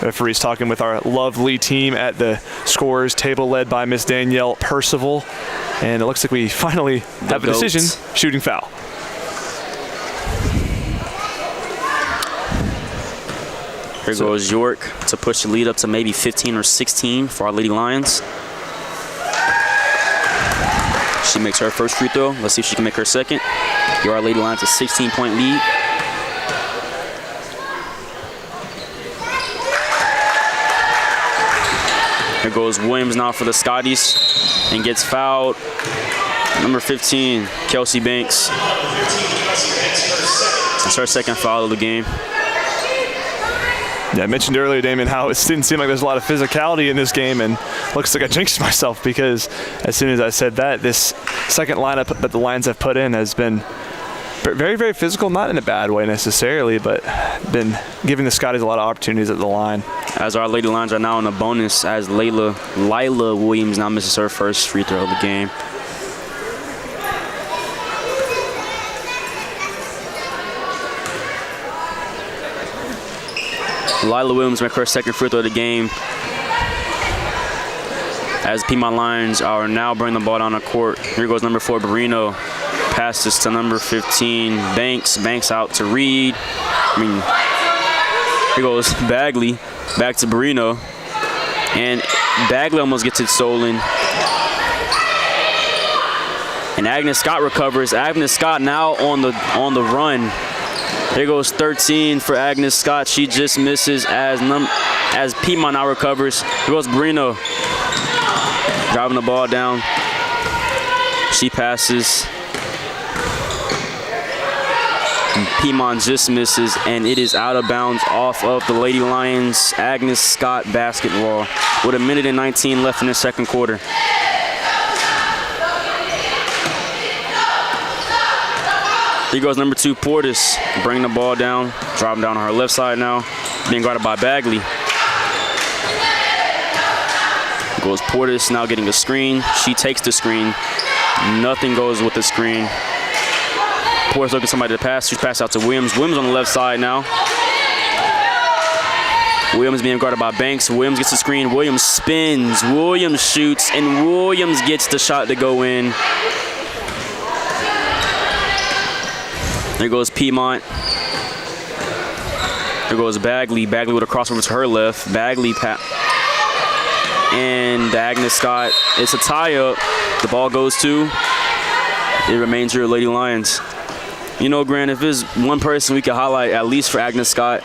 S1: Referee's talking with our lovely team at the scorers table led by Miss Danielle Percival. And it looks like we finally have a decision. Shooting foul.
S2: Here goes York to push the lead up to maybe 15 or 16 for our Lady Lions. She makes her first free throw. Let's see if she can make her second. Here our Lady Lions a 16-point lead. Here goes Williams now for the Scotties and gets fouled. Number 15, Kelsey Banks. That's her second foul of the game.
S1: Yeah, I mentioned earlier, Damon, how it didn't seem like there's a lot of physicality in this game, and looks like I jinxed myself because as soon as I said that, this second lineup that the Lions have put in has been very, very physical, not in a bad way necessarily, but been giving the Scotties a lot of opportunities at the line.
S2: As our Lady Lions are now in a bonus as Lila Williams now misses her first free throw of the game. Lila Williams make her second free throw of the game. As Piedmont Lions are now bringing the ball down the court. Here goes number 4, Barrino. Passes to number 15, Banks. Banks out to Reed. Here goes Bagley. Back to Barrino. And Bagley almost gets it stolen. And Agnes Scott recovers. Agnes Scott now on the run. Here goes 13 for Agnes Scott. She just misses as Piedmont now recovers. Here goes Barrino. Driving the ball down. She passes. And Piedmont just misses, and it is out of bounds off of the Lady Lions Agnes Scott basketball with 1:19 left in the second quarter. Here goes number 2, Portis, bringing the ball down, driving down on her left side now, being guarded by Bagley. Goes Portis, now getting a screen. She takes the screen. Nothing goes with the screen. Portis looking for somebody to pass. She's passed out to Williams. Williams on the left side now. Williams being guarded by Banks. Williams gets the screen. Williams spins. Williams shoots, and Williams gets the shot to go in. There goes Piedmont. There goes Bagley. Bagley with a crossover to her left. Bagley and Agnes Scott. It's a tie-up. The ball goes to. It remains your Lady Lions. You know, Grant, if there's one person we could highlight, at least for Agnes Scott,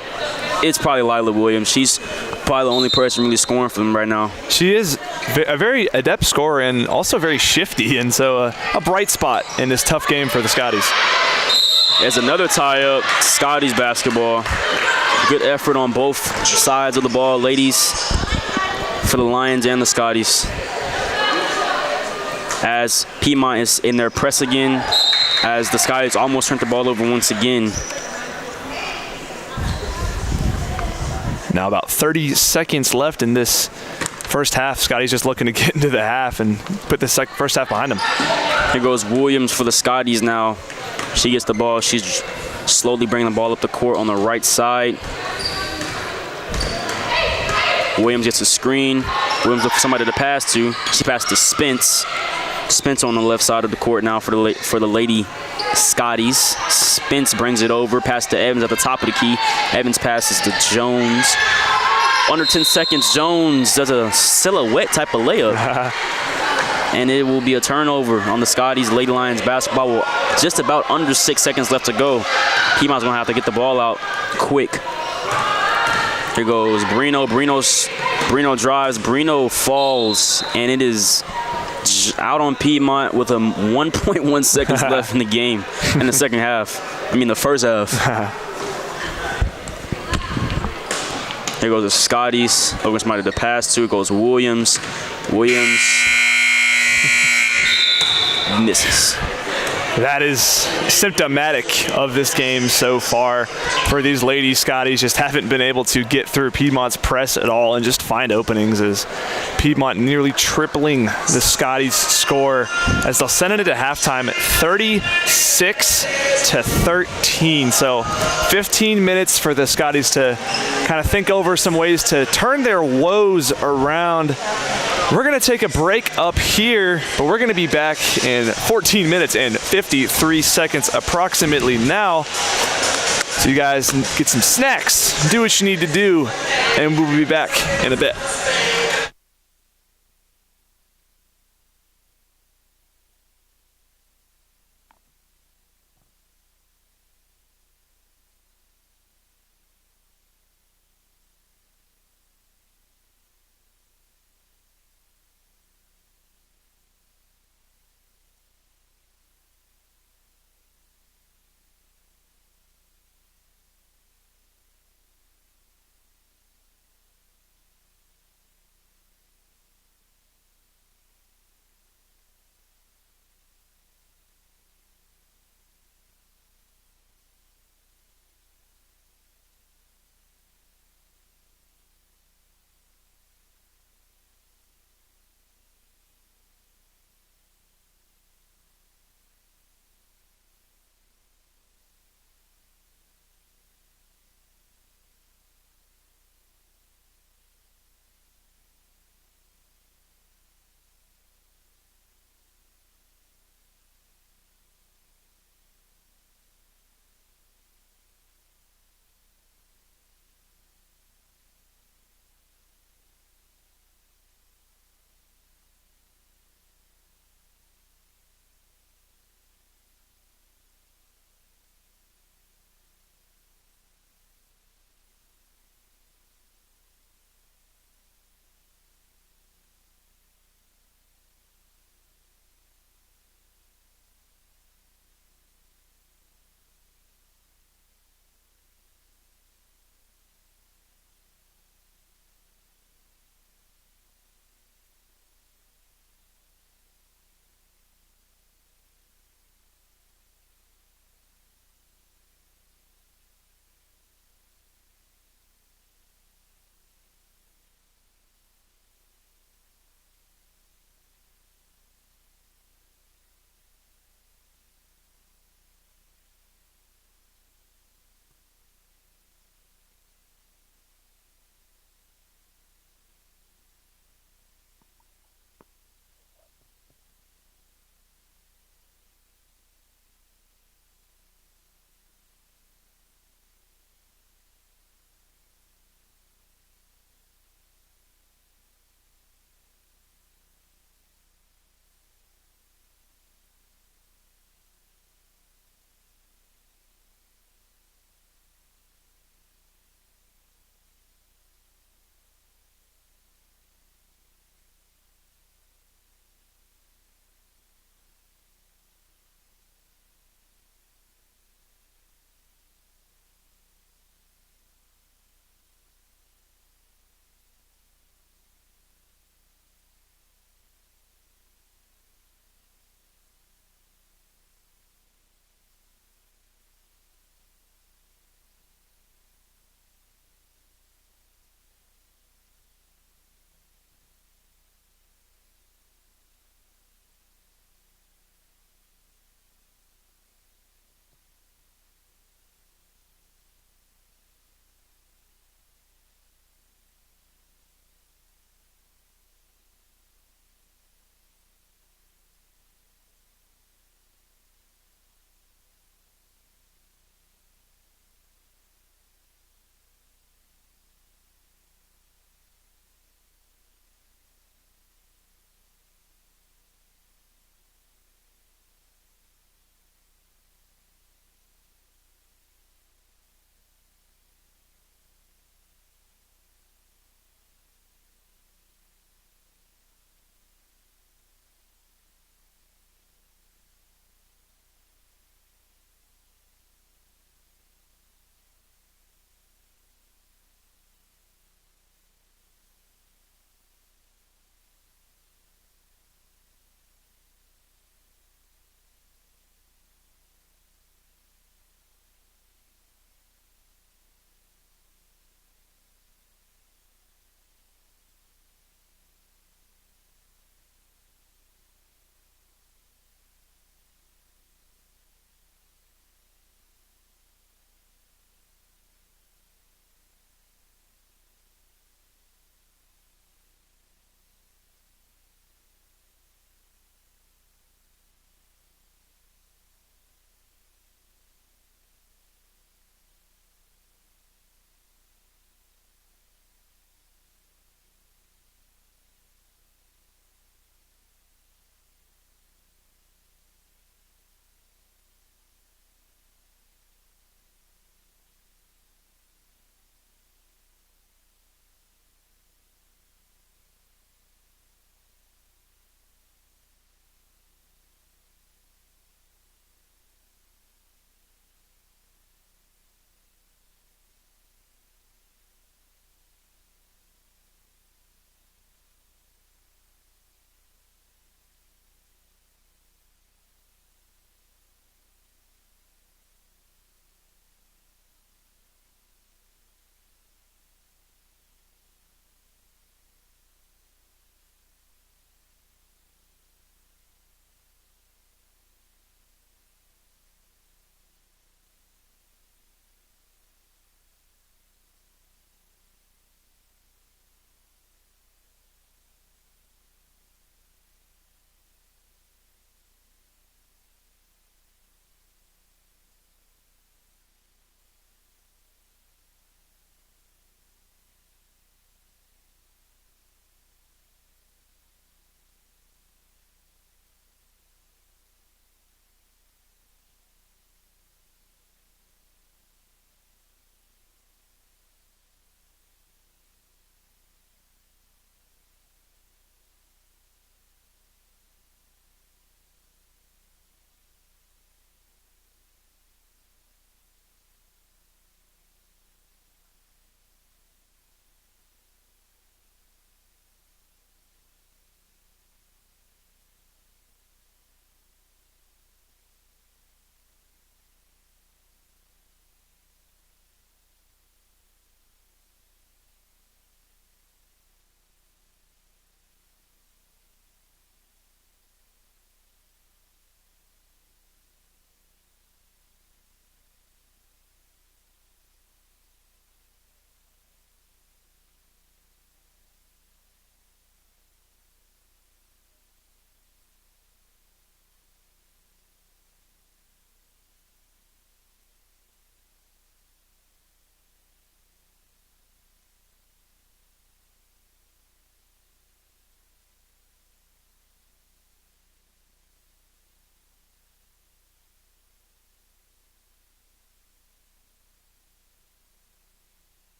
S2: it's probably Lila Williams. She's probably the only person really scoring for them right now.
S1: She is a very adept scorer and also very shifty, and so a bright spot in this tough game for the Scotties.
S2: There's another tie-up, Scotties basketball. Good effort on both sides of the ball, ladies, for the Lions and the Scotties. As Piedmont is in their press again, as the Scotties almost turned the ball over once again.
S1: Now about 30 seconds left in this first half. Scotty's just looking to get into the half and put the first half behind him.
S2: Here goes Williams for the Scotties now. She gets the ball. She's slowly bringing the ball up the court on the right side. Williams gets a screen. Williams looks for somebody to pass to. She passed to Spence. Spence on the left side of the court now for the Lady Scotties. Spence brings it over, pass to Evans at the top of the key. Evans passes to Jones. Under 10 seconds, Jones does a silhouette type of layup. And it will be a turnover on the Scotties. Lady Lions basketball with just about under 6 seconds left to go. Piedmont's gonna have to get the ball out quick. Here goes Brino. Brino drives. Brino falls, and it is out on Piedmont with 1.1 seconds left in the game in the second half. I mean, the first half. Here goes the Scotties. Looking for somebody to pass to. It goes Williams. Williams misses.
S1: That is symptomatic of this game so far for these lady Scotties. Just haven't been able to get through Piedmont's press at all and just find openings, as Piedmont nearly tripling the Scotties score as they'll send it into halftime at 36-13. So 15 minutes for the Scotties to kind of think over some ways to turn their woes around. We're going to take a break up here, but we're going to be back in 14 minutes and 53 seconds approximately now. So you guys can get some snacks, do what you need to do, and we'll be back in a bit.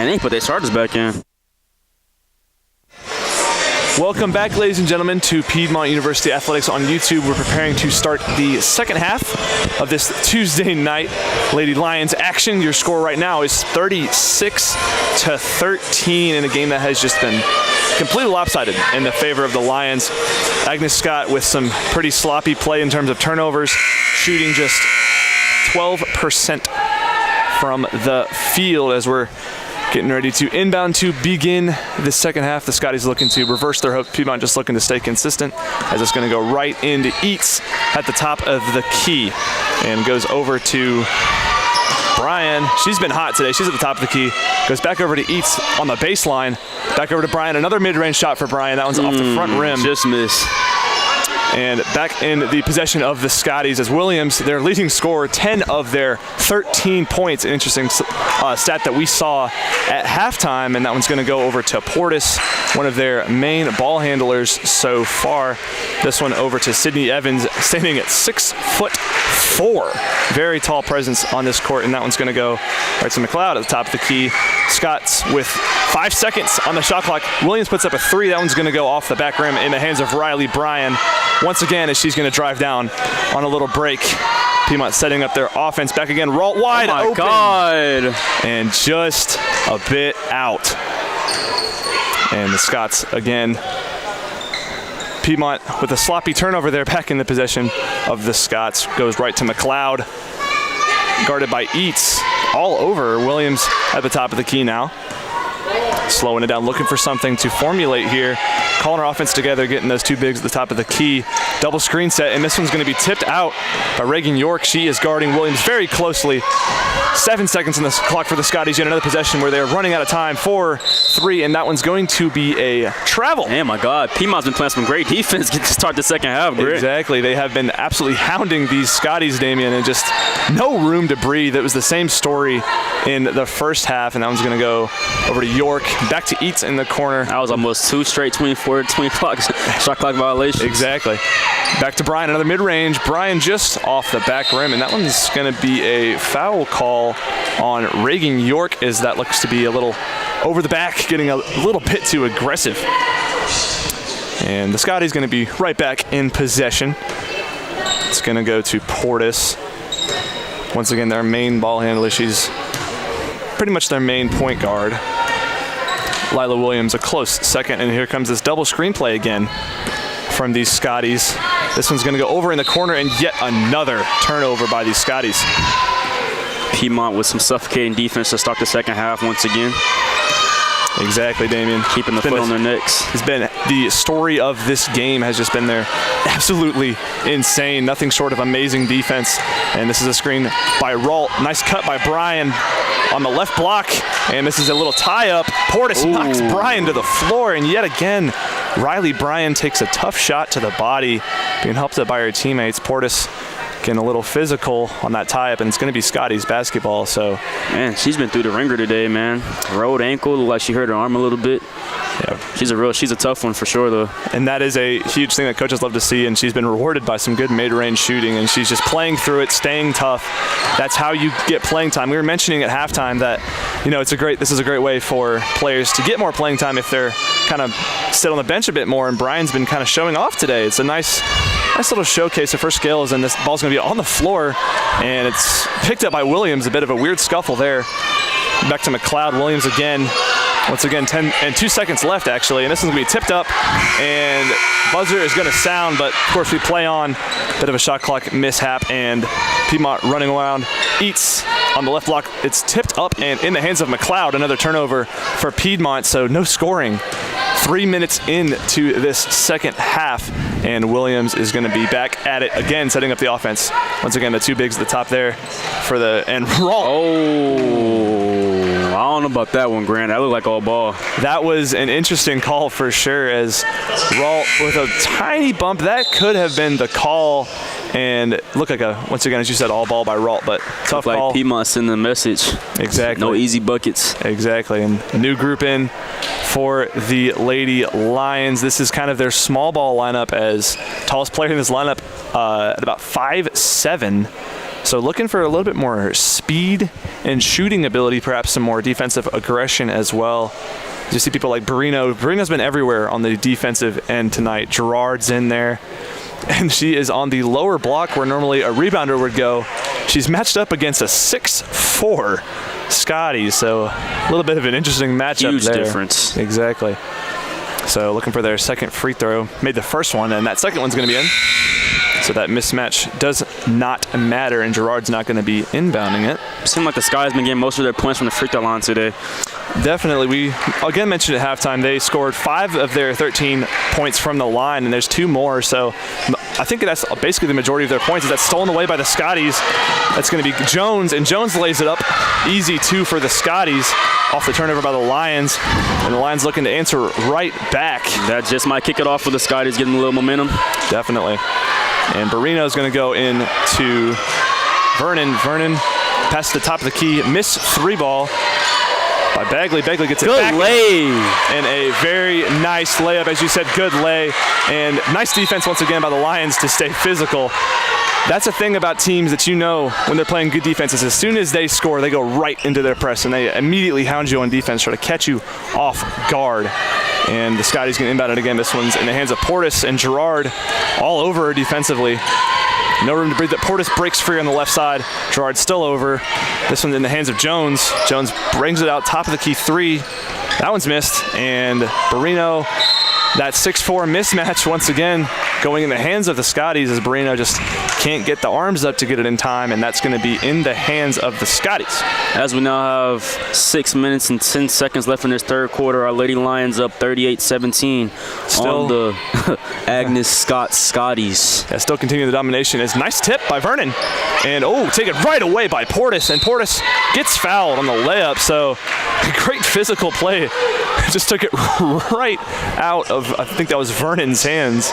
S2: Man, they put their starters back in.
S1: Welcome back, ladies and gentlemen, to Piedmont University Athletics on YouTube. We're preparing to start the second half of this Tuesday night Lady Lions action. Your score right now is 36-13 in a game that has just been completely lopsided in the favor of the Lions. Agnes Scott with some pretty sloppy play in terms of turnovers, shooting just 12% from the field as we're getting ready to inbound to begin the second half. The Scotties looking to reverse their hope. Piedmont just looking to stay consistent as it's going to go right into Eats at the top of the key and goes over to Brian. She's been hot today. She's at the top of the key. Goes back over to Eats on the baseline. Back over to Brian. Another mid-range shot for Brian. That one's off the front rim.
S2: Just miss.
S1: And back in the possession of the Scotties as Williams, their leading scorer, 10 of their 13 points. An interesting stat that we saw at halftime, and that one's going to go over to Portis, one of their main ball handlers so far. This one over to Sydney Evans, standing at 6'4". Very tall presence on this court, and that one's going to go right to McLeod at the top of the key. Scott's with 5 seconds on the shot clock. Williams puts up a three. That one's going to go off the back rim in the hands of Riley Bryan. Once again, as she's going to drive down on a little break. Piedmont setting up their offense. Back again, Ralt wide open.
S2: Oh, my God.
S1: And just a bit out. And the Scots again. Piedmont with a sloppy turnover there, back in the possession of the Scots. Goes right to McLeod. Guarded by Eats. All over. Williams at the top of the key now. Slowing it down, looking for something to formulate here. Calling our offense together, getting those two bigs at the top of the key. Double screen set, and this one's going to be tipped out by Reagan York. She is guarding Williams very closely. 7 seconds on the clock for the Scotties. Yet another possession where they're running out of time. 4-3, and that one's going to be a travel.
S2: Oh, my God. Piedmont's been playing some great defense to start the second half. Great.
S1: Exactly. They have been absolutely hounding these Scotties, Damian, and just no room to breathe. It was the same story in the first half, and that one's going to go over to York. Back to Eats in the corner.
S2: That was almost two straight 20 clock shot clock violations.
S1: Exactly. Back to Brian, another mid-range. Brian just off the back rim, and that one's going to be a foul call on Reagan York, as that looks to be a little over the back, getting a little bit too aggressive. And the Scotty's going to be right back in possession. It's going to go to Portis. Once again, their main ball handler. She's pretty much their main point guard. Lila Williams a close second, and here comes this double screenplay again from these Scotties. This one's going to go over in the corner, and yet another turnover by these Scotties.
S2: Piedmont with some suffocating defense to start the second half once again.
S1: Exactly, Damien.
S2: Keeping the foot on their necks.
S1: It's been the story of this game has just been their absolutely insane, nothing short of amazing defense. And this is a screen by Ralt. Nice cut by Brian on the left block, and this is a little tie-up. Portis knocks Brian to the floor, and yet again, Riley Bryan takes a tough shot to the body, being helped up by her teammates. Portis getting a little physical on that tie-up, and it's going to be Scotty's basketball. So,
S2: man, she's been through the ringer today, man. Rolled ankle, like she hurt her arm a little bit. Yeah, she's a tough one for sure, though.
S1: And that is a huge thing that coaches love to see, and she's been rewarded by some good mid-range shooting, and she's just playing through it, staying tough. That's how you get playing time. We were mentioning at halftime that, you know, this is a great way for players to get more playing time if they're kind of sit on the bench a bit more, and Brian's been kind of showing off today. It's a nice little showcase of her skills, and this ball's going to be on the floor, and it's picked up by Williams. A bit of a weird scuffle there. Back to McLeod. Williams again. Once again, 10 and 2 seconds left, actually, and this one's going to be tipped up, and buzzer is going to sound, but of course we play on. Bit of a shot clock mishap, and Piedmont running around. Eats on the left block. It's tipped up and in the hands of McLeod. Another turnover for Piedmont, so no scoring. 3 minutes into this second half, and Williams is going to be back at it again, setting up the offense. Once again, the two bigs at the top there for the, and Ralt.
S2: Oh, I don't know about that one, Grant. That looked like all ball.
S1: That was an interesting call for sure, as Ralt with a tiny bump. That could have been the call, and looked like a, once again, as you said, all ball by Ralt, but tough
S2: like
S1: call.
S2: Piedmont sending the message.
S1: Exactly.
S2: No easy buckets.
S1: Exactly, and new group in for the Lady Lions. This is kind of their small ball lineup, as tallest player in this lineup at about 5'7", So looking for a little bit more speed and shooting ability, perhaps some more defensive aggression as well. You see people like Barino. Barino's been everywhere on the defensive end tonight. Gerard's in there. And she is on the lower block where normally a rebounder would go. She's matched up against a 6'4" Scotty, so a little bit of an interesting matchup.
S2: Huge
S1: there.
S2: difference.
S1: Exactly. So looking for their second free throw. Made the first one, and that second one's going to be in. So that mismatch does not matter, and Gerard's not going to be inbounding it.
S2: Seems like the Sky's been getting most of their points from the free throw line today.
S1: Definitely. We again mentioned at halftime they scored 5 of their 13 points from the line, and there's 2 more. So I think that's basically the majority of their points. Is that stolen away by the Scotties? That's going to be Jones, and Jones lays it up easy 2 for the Scotties off the turnover by the Lions, and the Lions looking to answer right back.
S2: That just might kick it off for the Scotties, getting a little momentum.
S1: Definitely. And Barino's going to go into Vernon. Vernon past the top of the key, missed 3 ball by Bagley. Bagley gets it back.
S2: Good lay.
S1: And a very nice layup, as you said, good lay. And nice defense once again by the Lions to stay physical. That's a thing about teams that you know when they're playing good defenses. As soon as they score, they go right into their press, and they immediately hound you on defense, try to catch you off guard. And the Scotties going to inbound it again. This one's in the hands of Portis and Gerard all over her defensively. No room to breathe. That Portis breaks free on the left side. Gerard's still over. This one's in the hands of Jones. Jones brings it out, top of the key 3. That one's missed. And Barino, that 6'4" mismatch once again going in the hands of the Scotties as Barino just can't get the arms up to get it in time, and that's going to be in the hands of the Scotties.
S2: As we now have 6 minutes and 10 seconds left in this third quarter, our Lady Lions up 38-17 on the Agnes Scotties.
S1: Yeah, still continuing the domination. Is nice tip by Vernon. And, taken right away by Portis. And Portis gets fouled on the layup. So, great physical play. Just took it right out of, I think that was Vernon's hands.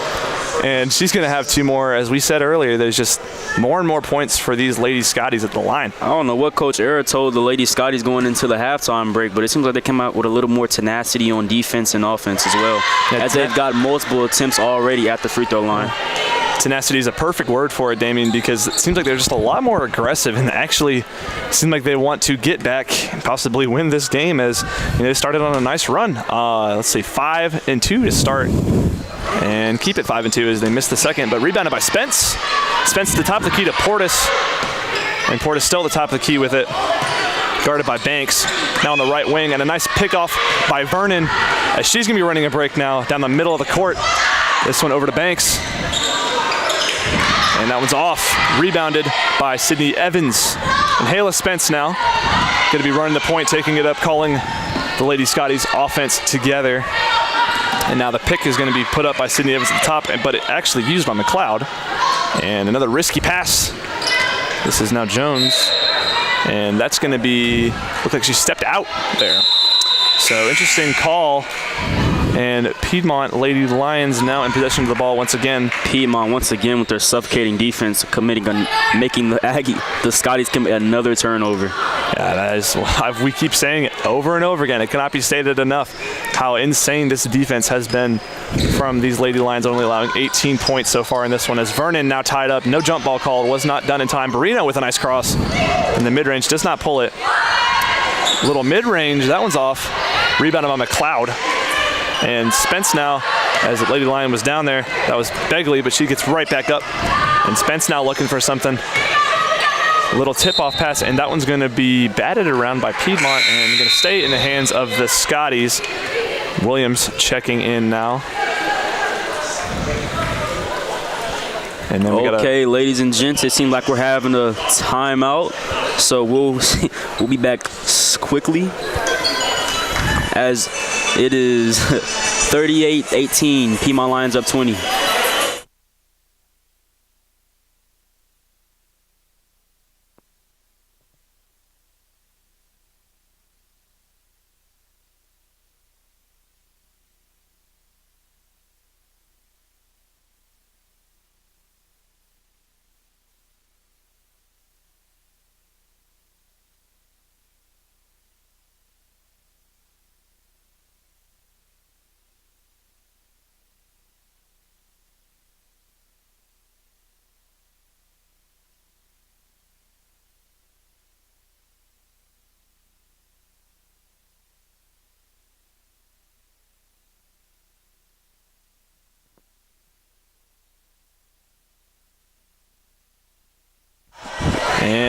S1: And she's going to have 2 more. As we said earlier, there's just more and more points for these Lady Scotties at the line.
S2: I don't know what Coach Era told the Lady Scotties going into the halftime break, but it seems like they came out with a little more tenacity on defense and offense as well, as they've got multiple attempts already at the free throw line.
S1: Tenacity is a perfect word for it, Damien, because it seems like they're just a lot more aggressive and actually seem like they want to get back and possibly win this game as they started on a nice run. Let's see, 5-2 to start and keep it 5-2 as they missed the second, but rebounded by Spence. Spence to the top of the key to Portis, and Portis still at the top of the key with it. Guarded by Banks, now on the right wing, and a nice pickoff by Vernon as she's going to be running a break now down the middle of the court. This one over to Banks. And that one's off. Rebounded by Sydney Evans. And Hayla Spence now going to be running the point, taking it up, calling the Lady Scotties offense together. And now the pick is going to be put up by Sydney Evans at the top, but it actually used by McLeod. And another risky pass. This is now Jones. And that's going to be, look like she stepped out there. So interesting call. And Piedmont Lady Lions now in possession of the ball once again.
S2: Piedmont once again with their suffocating defense, making the Scotties commit another turnover.
S1: Yeah, that is, we keep saying it over and over again. It cannot be stated enough how insane this defense has been from these Lady Lions, only allowing 18 points so far in this one. As Vernon now tied up, no jump ball called, was not done in time. Barino with a nice cross in the mid-range, does not pull it. Little mid-range, that one's off. Rebounded by McLeod. And Spence now, as the Lady Lion was down there, that was Begley, but she gets right back up. And Spence now looking for something. A little tip-off pass, and that one's going to be batted around by Piedmont and going to stay in the hands of the Scotties. Williams checking in now. And then
S2: okay, ladies and gents, it seems like we're having a timeout, so we'll be back quickly as it is 38-18. Piedmont Lions up 20.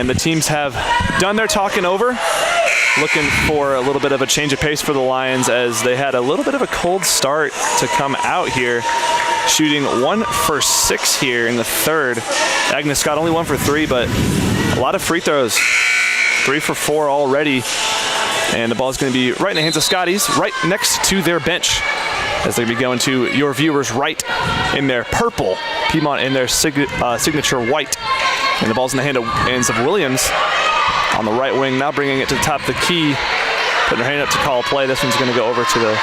S1: And the teams have done their talking over, looking for a little bit of a change of pace for the Lions as they had a little bit of a cold start to come out here, shooting 1 for 6 here in the third. Agnes Scott only 1 for 3, but a lot of free throws, 3 for 4 already. And the ball is going to be right in the hands of Scotties, right next to their bench, as they'll be going to your viewers right in their purple, Piedmont in their signature white. And the ball's in the hands of Williams on the right wing, now bringing it to the top of the key, putting her hand up to call a play. This one's going to go over to the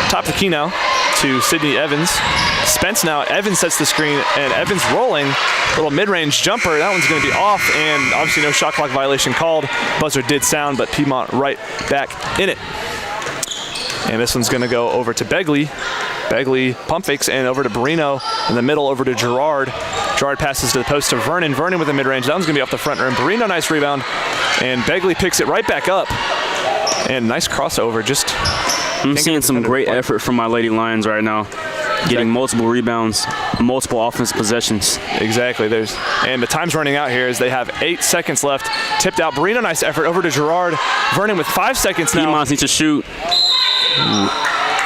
S1: top of the key now to Sydney Evans. Spence now, Evans sets the screen, and Evans rolling, little mid-range jumper. That one's going to be off, and obviously no shot clock violation called. Buzzer did sound, but Piedmont right back in it. And this one's going to go over to Begley. Begley pump fakes and over to Barino. In the middle, over to Gerard. Gerard passes to the post to Vernon. Vernon with a mid-range. That one's going to be off the front rim. Barino, nice rebound. And Begley picks it right back up. And nice crossover. Just
S2: I'm seeing some great effort from my Lady Lions right now. Getting multiple rebounds, multiple offensive possessions.
S1: Exactly. And the time's running out here as they have 8 seconds left. Tipped out. Barino, nice effort over to Gerard. Vernon with 5 seconds now.
S2: Piedmont needs to shoot.
S1: Ooh,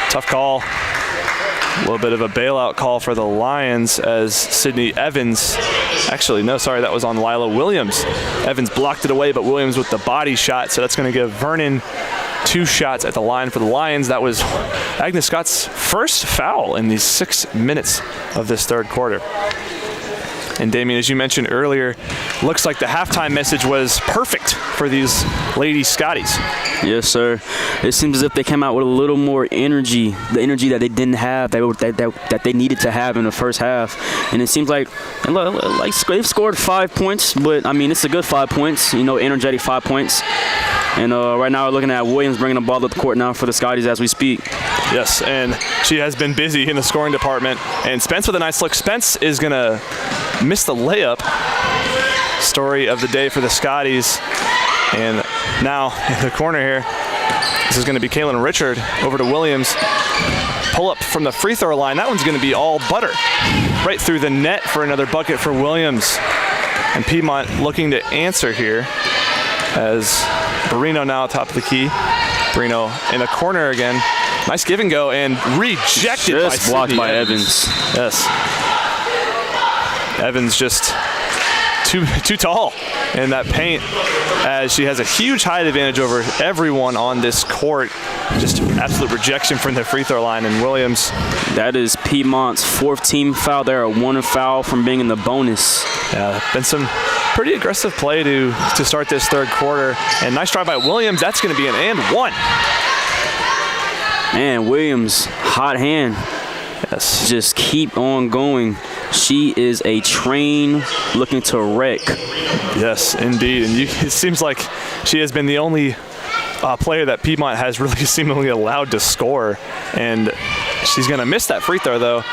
S1: tough call. A little bit of a bailout call for the Lions as Sydney Evans, actually, no, sorry, that was on Lila Williams. Evans blocked it away, but Williams with the body shot, so that's going to give Vernon 2 shots at the line for the Lions. That was Agnes Scott's first foul in these 6 minutes of this third quarter. And Damien, as you mentioned earlier, looks like the halftime message was perfect for these Lady Scotties.
S2: Yes, sir. It seems as if they came out with a little more energy, the energy that they didn't have, that they needed to have in the first half. And it seems like they've scored 5 points, but, I mean, it's a good 5 points, energetic 5 points. And right now we're looking at Williams bringing the ball up the court now for the Scotties as we speak.
S1: Yes, and she has been busy in the scoring department. And Spence with a nice look. Spence is going to miss the layup. Story of the day for the Scotties. And now in the corner here, this is going to be Kaylin Richard over to Williams. Pull up from the free throw line. That one's going to be all butter. Right through the net for another bucket for Williams. And Piedmont looking to answer here as Barino now top of the key. Barino in the corner again. Nice give and go and rejected by
S2: just blocked by
S1: Evans. Yes. Evans just too tall in that paint as she has a huge height advantage over everyone on this court. Just absolute rejection from the free throw line. And Williams.
S2: That is Piedmont's 4th team foul. They're 1 foul from being in the bonus.
S1: Yeah, been some pretty aggressive play to start this third quarter. And nice drive by Williams. That's going to be an and one.
S2: Man, Williams, hot hand.
S1: Yes.
S2: Just keep on going. She is a train looking to wreck.
S1: Yes, indeed. And it seems like she has been the only player that Piedmont has really seemingly allowed to score. And she's going to miss that free throw, though.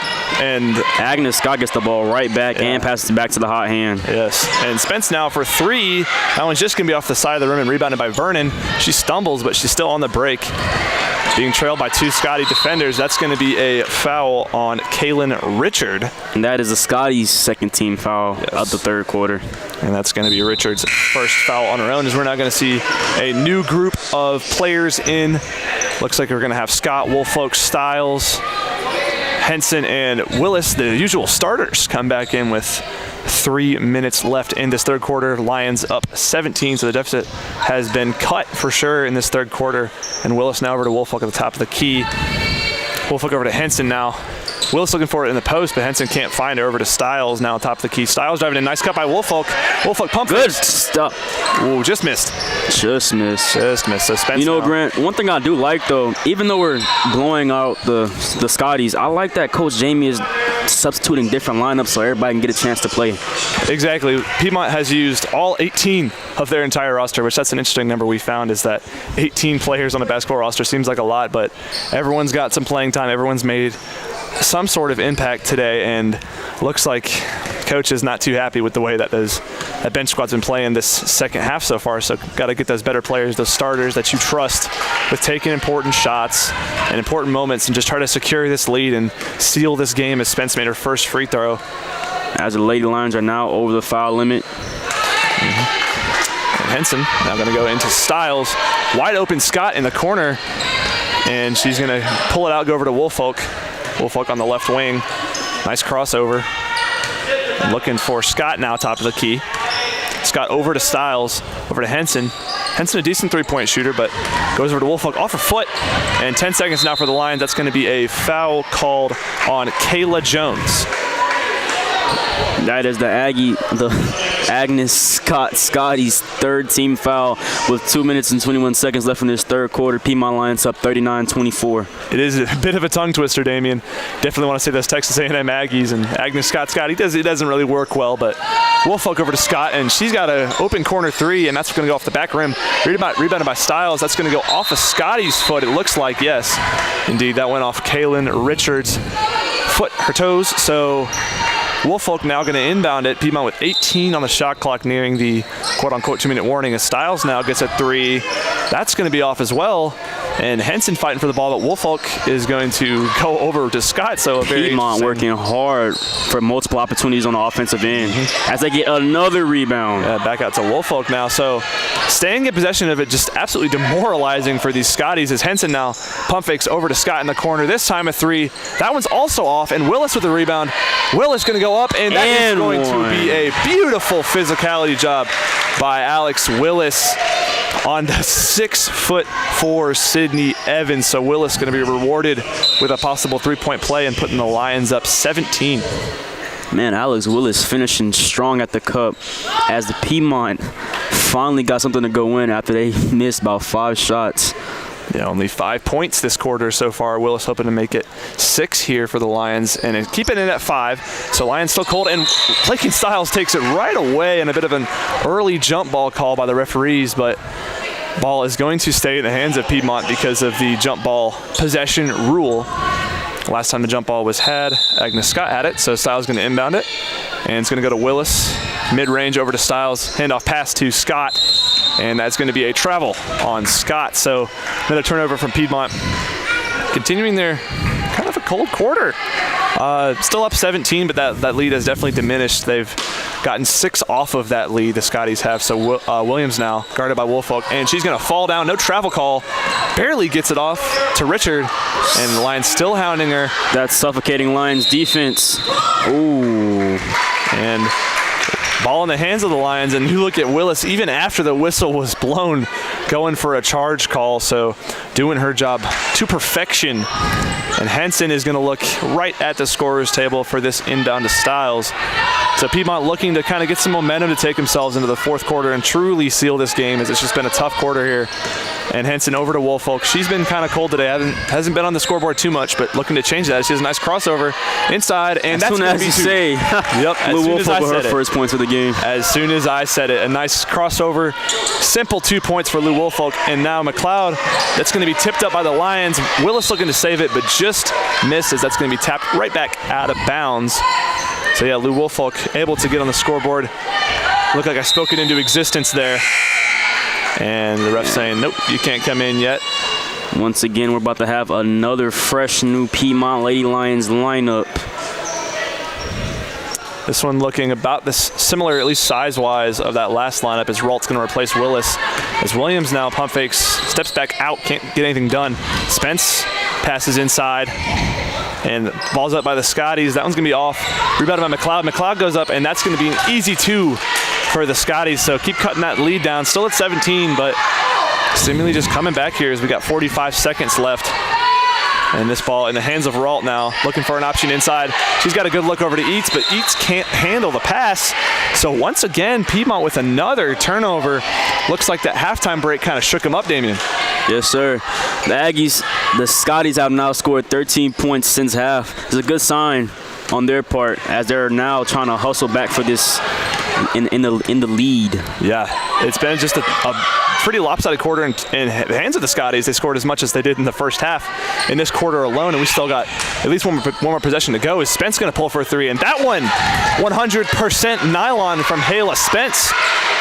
S1: And
S2: Agnes Scott gets the ball right back and passes it back to the hot hand.
S1: Yes. And Spence now for 3. That one's just going to be off the side of the rim and rebounded by Vernon. She stumbles, but she's still on the break. Being trailed by 2 Scotty defenders. That's going to be a foul on Kaylin Richard.
S2: And that is the Scotty's 2nd team foul of the third quarter.
S1: And that's going to be Richard's first foul on her own, as we're now going to see a new group of players in. Looks like we're going to have Scott, Woolfolk, Stiles, Henson, and Willis, the usual starters, come back in with 3 minutes left in this third quarter. Lions up 17, so the deficit has been cut for sure in this third quarter. And Willis now over to Woolfolk at the top of the key. Woolfolk over to Henson now. Willis looking for it in the post, but Henson can't find it. Over to Stiles now top of the key. Stiles driving in. Nice cut by Woolfolk. Woolfolk pump.
S2: Good stuff.
S1: Ooh, just missed.
S2: Just missed.
S1: So Spence now.
S2: Grant, one thing I do like, though, even though we're blowing out the Scotties, I like that Coach Jamie is substituting different lineups so everybody can get a chance to play.
S1: Exactly. Piedmont has used all 18 of their entire roster, which that's an interesting number we found, is that 18 players on the basketball roster seems like a lot, but everyone's got some playing time. Everyone's made some sort of impact today, and looks like Coach is not too happy with the way that that bench squad's been playing this second half so far. So got to get those better players, those starters that you trust with taking important shots and important moments, and just try to secure this lead and seal this game as Spence made her first free throw.
S2: As the Lady Lions are now over the foul limit.
S1: Henson now going to go into Styles. Wide open Scott in the corner. And she's going to pull it out, go over to Woolfolk. Woolfolk on the left wing. Nice crossover. Looking for Scott now, top of the key. Scott over to Styles, over to Henson. Henson, a decent three-point shooter, but goes over to Woolfolk off her foot. And 10 seconds now for the Lions. That's going to be a foul called on Kayla Jones.
S2: That is the Agnes Scotty's third team foul with 2 minutes and 21 seconds left in this third quarter. Piedmont Lions up 39-24.
S1: It is a bit of a tongue twister, Damien. Definitely want to say those Texas A&M Aggies and Agnes Scott. He doesn't really work well, but Woolfolk over to Scott, and she's got an open corner three, and that's going to go off the back rim. Rebounded by Styles. That's going to go off of Scotty's foot, it looks like. Yes, indeed, that went off Kaylin Richards' foot, her toes. So Woolfolk now going to inbound it. Piedmont with 18 on the shot clock, nearing the quote-unquote 2-minute warning. As Styles now gets a three, that's going to be off as well. And Henson fighting for the ball, but Woolfolk is going to go over to Scott. So
S2: Piedmont working hard for multiple opportunities on the offensive end as they get another rebound.
S1: Yeah, back out to Woolfolk now. So staying in possession of it, just absolutely demoralizing for these Scotties. As Henson now pump fakes over to Scott in the corner. This time a three. That one's also off, and Willis with the rebound. Willis going to go up, and that is going to be a beautiful physicality job by Alex Willis on the 6'4" Sydney Evans. So Willis going to be rewarded with a possible three-point play and putting the Lions up 17.
S2: Man, Alex Willis finishing strong at the cup as the Piedmont finally got something to go in after they missed about 5 shots.
S1: Yeah, only 5 points this quarter so far. Willis hoping to make it 6 here for the Lions and keep it in at 5. So Lions still cold, and Lakin Styles takes it right away, and a bit of an early jump ball call by the referees, but ball is going to stay in the hands of Piedmont because of the jump ball possession rule. Last time the jump ball was had, Agnes Scott had it, so Styles going to inbound it, and it's going to go to Willis. Mid-range over to Styles, handoff pass to Scott, and that's going to be a travel on Scott. So another turnover from Piedmont. Continuing their kind of a cold quarter. Still up 17, but that lead has definitely diminished. They've gotten 6 off of that lead, the Scotties have. So Williams now guarded by Woolfolk, and she's going to fall down. No travel call. Barely gets it off to Richard, and the Lions still hounding her.
S2: That's suffocating Lions defense. Ooh.
S1: And ball in the hands of the Lions, and you look at Willis, even after the whistle was blown, going for a charge call, so doing her job to perfection. And Henson is going to look right at the scorer's table for this inbound to Styles. So Piedmont looking to kind of get some momentum to take themselves into the fourth quarter and truly seal this game, as it's just been a tough quarter here. And Henson over to Woolfolk. She's been kind of cold today. Hasn't been on the scoreboard too much, but looking to change that. She has a nice crossover inside, and that's going to be
S2: Yep. As soon as I said it. First points of the game.
S1: As soon as I said it, a nice crossover, simple 2 points for Lou Woolfolk, and now McLeod. That's going to be tipped up by the Lions. Willis looking to save it, but just misses. That's going to be tapped right back out of bounds. So yeah, Lou Woolfolk able to get on the scoreboard. Looked like I spoke it into existence there. And the ref saying, nope, you can't come in yet.
S2: Once again, we're about to have another fresh new Piedmont Lady Lions lineup.
S1: This one looking about this similar, at least size-wise, of that last lineup, as Ralt's going to replace Willis. As Williams now pump fakes, steps back out, can't get anything done. Spence passes inside, and ball's up by the Scotties. That one's going to be off. Rebounded by McLeod. McLeod goes up, and that's going to be an easy 2 for the Scotties. So keep cutting that lead down. Still at 17, but seemingly just coming back here as we got 45 seconds left. And this ball in the hands of Ralt now, looking for an option inside. She's got a good look over to Eats, but Eats can't handle the pass. So once again, Piedmont with another turnover. Looks like that halftime break kind of shook them up, Damien.
S2: Yes, sir. The Aggies, the Scotties have now scored 13 points since half. It's a good sign on their part as they're now trying to hustle back for this in the lead.
S1: Yeah, it's been just a pretty lopsided quarter in the hands of the Scotties. They scored as much as they did in the first half in this quarter alone, and we still got at least one more possession to go. Is Spence going to pull for a 3? And that one, 100% nylon from Hayla Spence.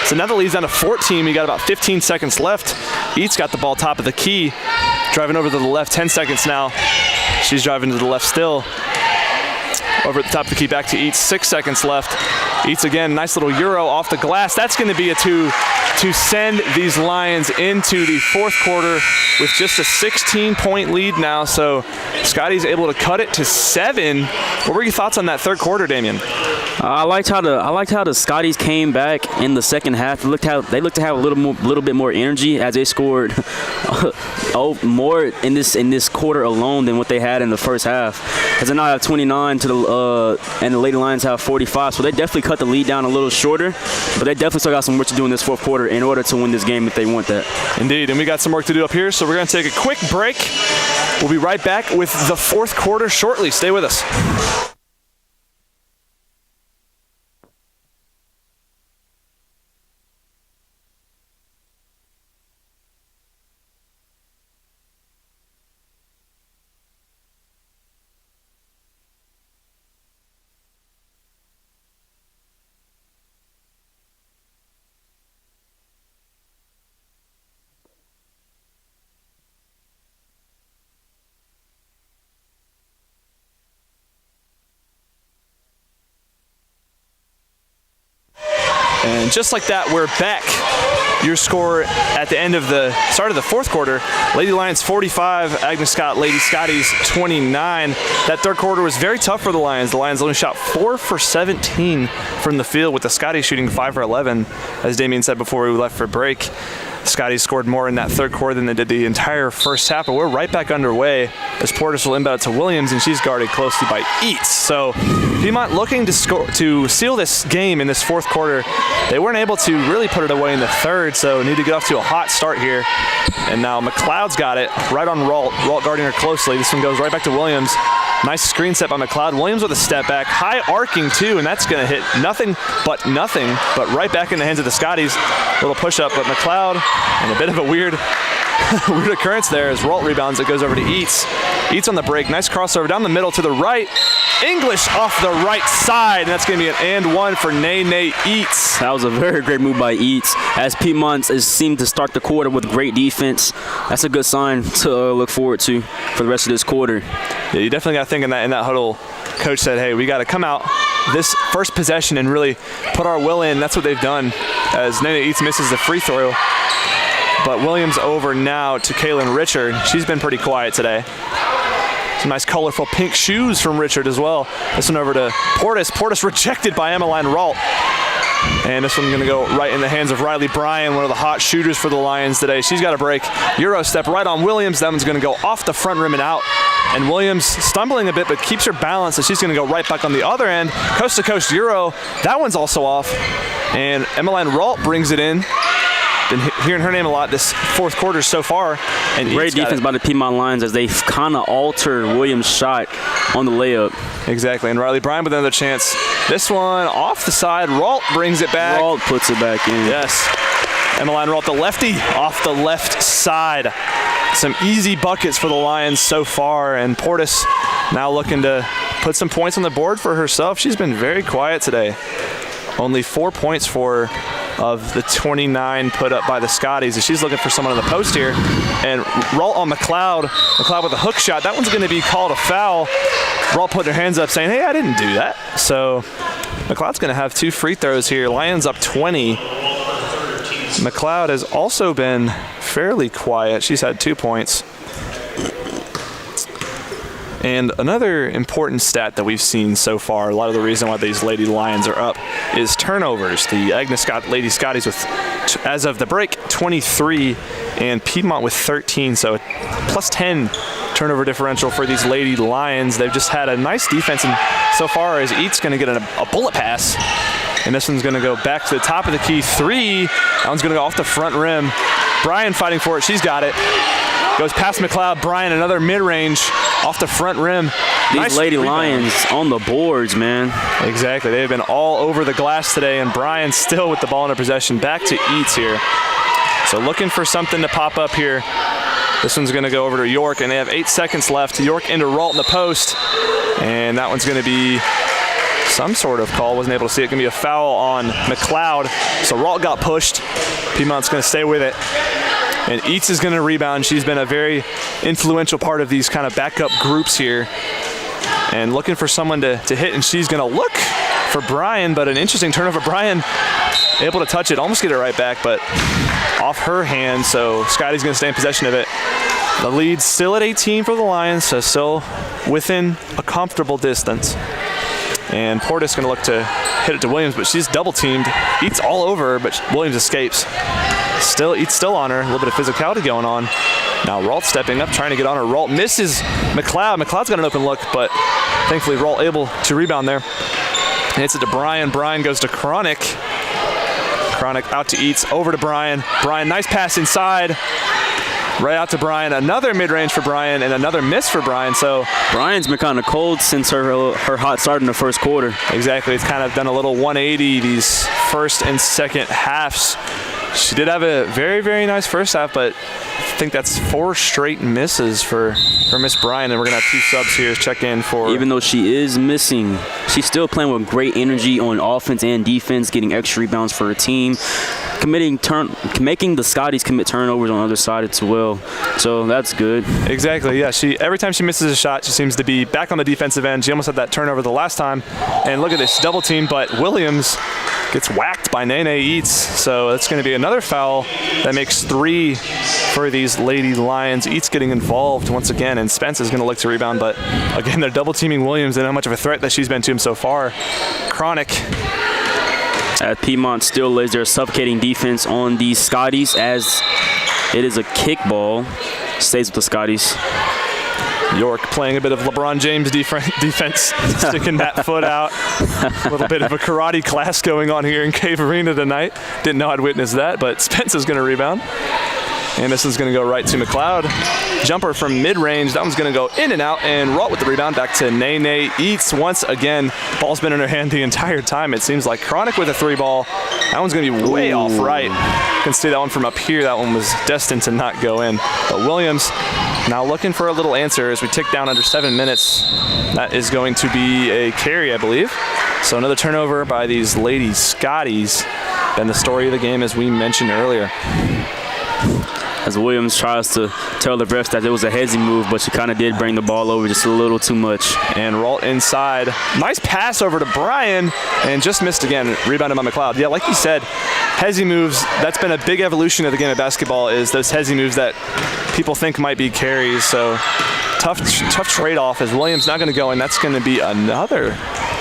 S1: So now the lead's down to 14. We got about 15 seconds left. Eats got the ball top of the key, driving over to the left. 10 seconds now. She's driving to the left still. over at the top of the key, back to Eats. 6 seconds left. Eats again, nice little Euro off the glass. That's going to be a 2 to send these Lions into the fourth quarter with just a 16-point lead now. So Scotty's able to cut it to 7. What were your thoughts on that third quarter, Damian?
S2: I liked how the Scotties came back in the second half. They looked to have a little bit more energy as they scored more in this quarter alone than what they had in the first half. As they now have 29 and the Lady Lions have 45, so they definitely cut the lead down a little shorter. But they definitely still got some work to do in this fourth quarter in order to win this game if they want that.
S1: Indeed, and we got some work to do up here, so we're going to take a quick break. We'll be right back with the fourth quarter shortly. Stay with us. And just like that, we're back. Your score at the end of the start of the fourth quarter, Lady Lions 45, Agnes Scott, Lady Scotties 29. That third quarter was very tough for the Lions. The Lions only shot 4 for 17 from the field, with the Scotties shooting 5 for 11. As Damian said before we left for break, Scotties scored more in that third quarter than they did the entire first half, but we're right back underway as Portis will inbound to Williams, and she's guarded closely by Eats. So Piedmont looking to seal this game in this fourth quarter. They weren't able to really put it away in the third, so need to get off to a hot start here. And now McLeod's got it right on Ralt. Ralt guarding her closely. This one goes right back to Williams. Nice screen set by McLeod. Williams with a step back. High arcing too, and that's going to hit nothing, but right back in the hands of the Scotties. Little push up, but McLeod, and a bit of a weird occurrence there as Ralt rebounds. It goes over to Eats. Eats on the break. Nice crossover down the middle to the right. English off the right side, and that's going to be an and one for Nene Eats.
S2: That was a very great move by Eats, as Piedmont seemed to start the quarter with great defense. That's a good sign to look forward to for the rest of this quarter.
S1: Yeah, you definitely got to think in that huddle. Coach said, hey, we got to come out this first possession and really put our will in. That's what they've done, as Nene Eats misses the free throw. But Williams over now to Kaylin Richard. She's been pretty quiet today. Some nice colorful pink shoes from Richard as well. This one over to Portis. Portis rejected by Emmeline Ralt. And this one's going to go right in the hands of Riley Bryan, one of the hot shooters for the Lions today. She's got a break. Euro step right on Williams. That one's going to go off the front rim and out. And Williams stumbling a bit, but keeps her balance, so she's going to go right back on the other end. Coast to coast Euro. That one's also off. And Emmeline Ralt brings it in. Been hearing her name a lot this fourth quarter so far. And
S2: great defense by the Piedmont Lions as they kind of altered Williams' shot on the layup.
S1: Exactly, and Riley Bryan with another chance. This one off the side. Ralt brings it back.
S2: Ralt puts it back in.
S1: Yes. Emmeline Ralt, the lefty, off the left side. Some easy buckets for the Lions so far, and Portis now looking to put some points on the board for herself. She's been very quiet today. Only 4 points for of the 29 put up by the Scotties, and she's looking for someone in the post here. And Ralt on McLeod. McLeod with a hook shot. That one's going to be called a foul. Ralt put their hands up saying, hey, I didn't do that. So McLeod's going to have 2 free throws here. Lions up 20. McLeod has also been fairly quiet. She's had 2 points. And another important stat that we've seen so far, a lot of the reason why these Lady Lions are up, is turnovers. The Agnes Scott Lady Scotties with, as of the break, 23, and Piedmont with 13, so plus 10 turnover differential for these Lady Lions. They've just had a nice defense, and so far as Eats going to get a bullet pass, and this one's going to go back to the top of the key. 3, that one's going to go off the front rim. Bryan fighting for it. She's got it. Goes past McLeod. Bryan, another mid-range off the front rim.
S2: These
S1: nice
S2: Lady
S1: rebound.
S2: Lions on the boards, man.
S1: Exactly. They've been all over the glass today, and Bryan still with the ball in her possession. Back to Eats here. So looking for something to pop up here. This one's going to go over to York, and they have 8 seconds left. York into Ralt in the post, and that one's going to be some sort of call. Wasn't able to see it. Going to be a foul on McLeod. So Ralt got pushed. Piedmont's going to stay with it. And Eats is going to rebound. She's been a very influential part of these kind of backup groups here. and looking for someone to hit, and she's going to look for Bryan, but an interesting turnover. Bryan able to touch it, almost get it right back, but off her hand, so Scotty's going to stay in possession of it. The lead's still at 18 for the Lions, so still within a comfortable distance. And Portis going to look to hit it to Williams, but she's double teamed. Eats all over her, but Williams escapes. Eats still on her. A little bit of physicality going on. Now Ralt stepping up, trying to get on her. Ralt misses McLeod. McLeod's got an open look, but thankfully Ralt able to rebound there. And hits it to Bryan. Bryan goes to Chronic. Chronic out to Eats, over to Bryan. Bryan, nice pass inside. Right out to Bryan. Another mid-range for Bryan and another miss for Bryan. So
S2: Bryan's been kind of cold since her hot start in the first quarter.
S1: Exactly. It's kind of done a little 180 these first and second halves. She did have a very, very nice first half, but I think that's 4 straight misses for Miss Bryan, and we're going to have 2 subs here check in for...
S2: Even though she is missing, she's still playing with great energy on offense and defense, getting extra rebounds for her team, making the Scotties commit turnovers on the other side as well. So that's good.
S1: Exactly, yeah. Every time she misses a shot, she seems to be back on the defensive end. She almost had that turnover the last time. And look at this double team, but Williams gets whacked by Nene Eats. So that's going to be another foul that makes 3 for these Lady Lions. Eats getting involved once again, and Spence is going to look to rebound, but again, they're double teaming Williams and how much of a threat that she's been to him so far. Chronic.
S2: Piedmont still lays their suffocating defense on these Scotties as it is a kick ball. Stays with the Scotties.
S1: York playing a bit of LeBron James defense, sticking that foot out. A little bit of a karate class going on here in Cave Arena tonight. Didn't know I'd witness that, but Spence is going to rebound. Anderson's going to go right to McLeod. Jumper from mid-range. That one's going to go in and out, and Ralt with the rebound back to Nene Eats once again. Ball's been in her hand the entire time, it seems like. Chronic with a 3-ball. That one's going to be way off right. You can see that one from up here. That one was destined to not go in. But Williams now looking for a little answer as we tick down under 7 minutes. That is going to be a carry, I believe. So another turnover by these Lady Scotties. Been the story of the game, as we mentioned earlier.
S2: As Williams tries to tell the refs that it was a hezzy move, but she kind of did bring the ball over just a little too much.
S1: And Ralt inside. Nice pass over to Bryan, and just missed again. Rebounded by McLeod. Yeah, like you said, hezzy moves, that's been a big evolution of the game of basketball, is those hezzy moves that people think might be carries. So tough trade-off as Williams not going to go, and that's going to be another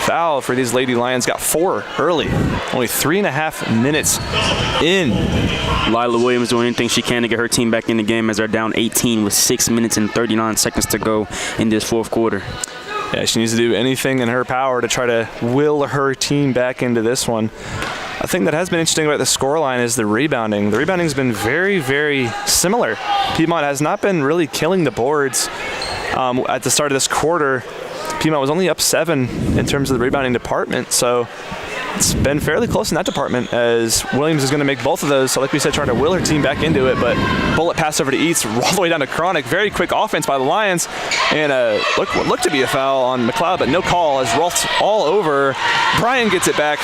S1: foul for these Lady Lions. Got 4 early. Only 3.5 minutes in.
S2: Lila Williams doing anything she can to get her team back in the game as they're down 18 with 6 minutes and 39 seconds to go in this fourth quarter.
S1: Yeah, she needs to do anything in her power to try to will her team back into this one. A thing that has been interesting about the scoreline is the rebounding. The rebounding's been very, very similar. Piedmont has not been really killing the boards at the start of this quarter. Piedmont was only up 7 in terms of the rebounding department, so it's been fairly close in that department as Williams is going to make both of those. So like we said, trying to will her team back into it, but bullet pass over to Eats, all the way down to Chronic. Very quick offense by the Lions, and what looked to be a foul on McLeod, but no call as Ralt's all over. Bryan gets it back.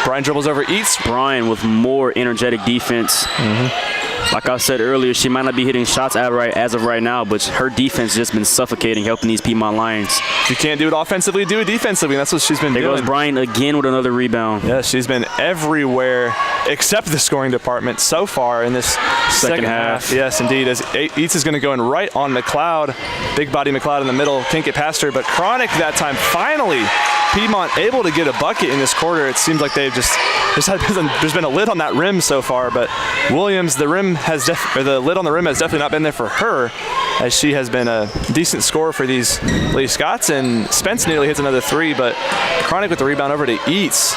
S1: Bryan dribbles over Eats.
S2: Bryan with more energetic defense. Like I said earlier, she might not be hitting shots as of right now, but her defense has just been suffocating, helping these Piedmont Lions.
S1: If you can't do it offensively, do it defensively, and that's what she's been doing.
S2: There goes Bryan again with another rebound.
S1: Yeah, she's been everywhere except the scoring department so far in this second half. Yes, indeed, as Eats is going to go in right on McLeod. Big body McLeod in the middle, can't get past her, but Chronic that time finally Piedmont able to get a bucket in this quarter. It seems like they've there's been a lid on that rim so far, but Williams, the lid on the rim has definitely not been there for her, as she has been a decent scorer for these Lady Scots, and Spence nearly hits another 3, but Chronic with the rebound over to Eats.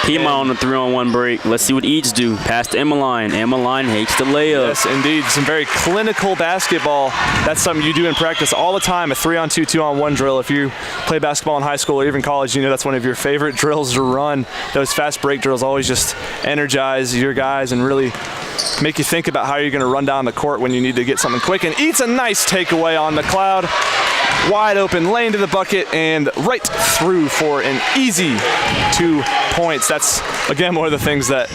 S2: Piedmont on the 3-on-1 break. Let's see what Eats do. Pass to Emmeline. Emmeline hates the layup.
S1: Yes, indeed. Some very clinical basketball. That's something you do in practice all the time, a 3-on-2, 2-on-1 drill. If you play basketball in high school or even college, you know that's one of your favorite drills to run. Those fast break drills always just energize your guys and really make you think about how you're going to run down the court when you need to get something quick. And Eats a nice takeaway on McLeod. Wide open lane to the bucket and right through for an easy 2 points. That's, again, one of the things that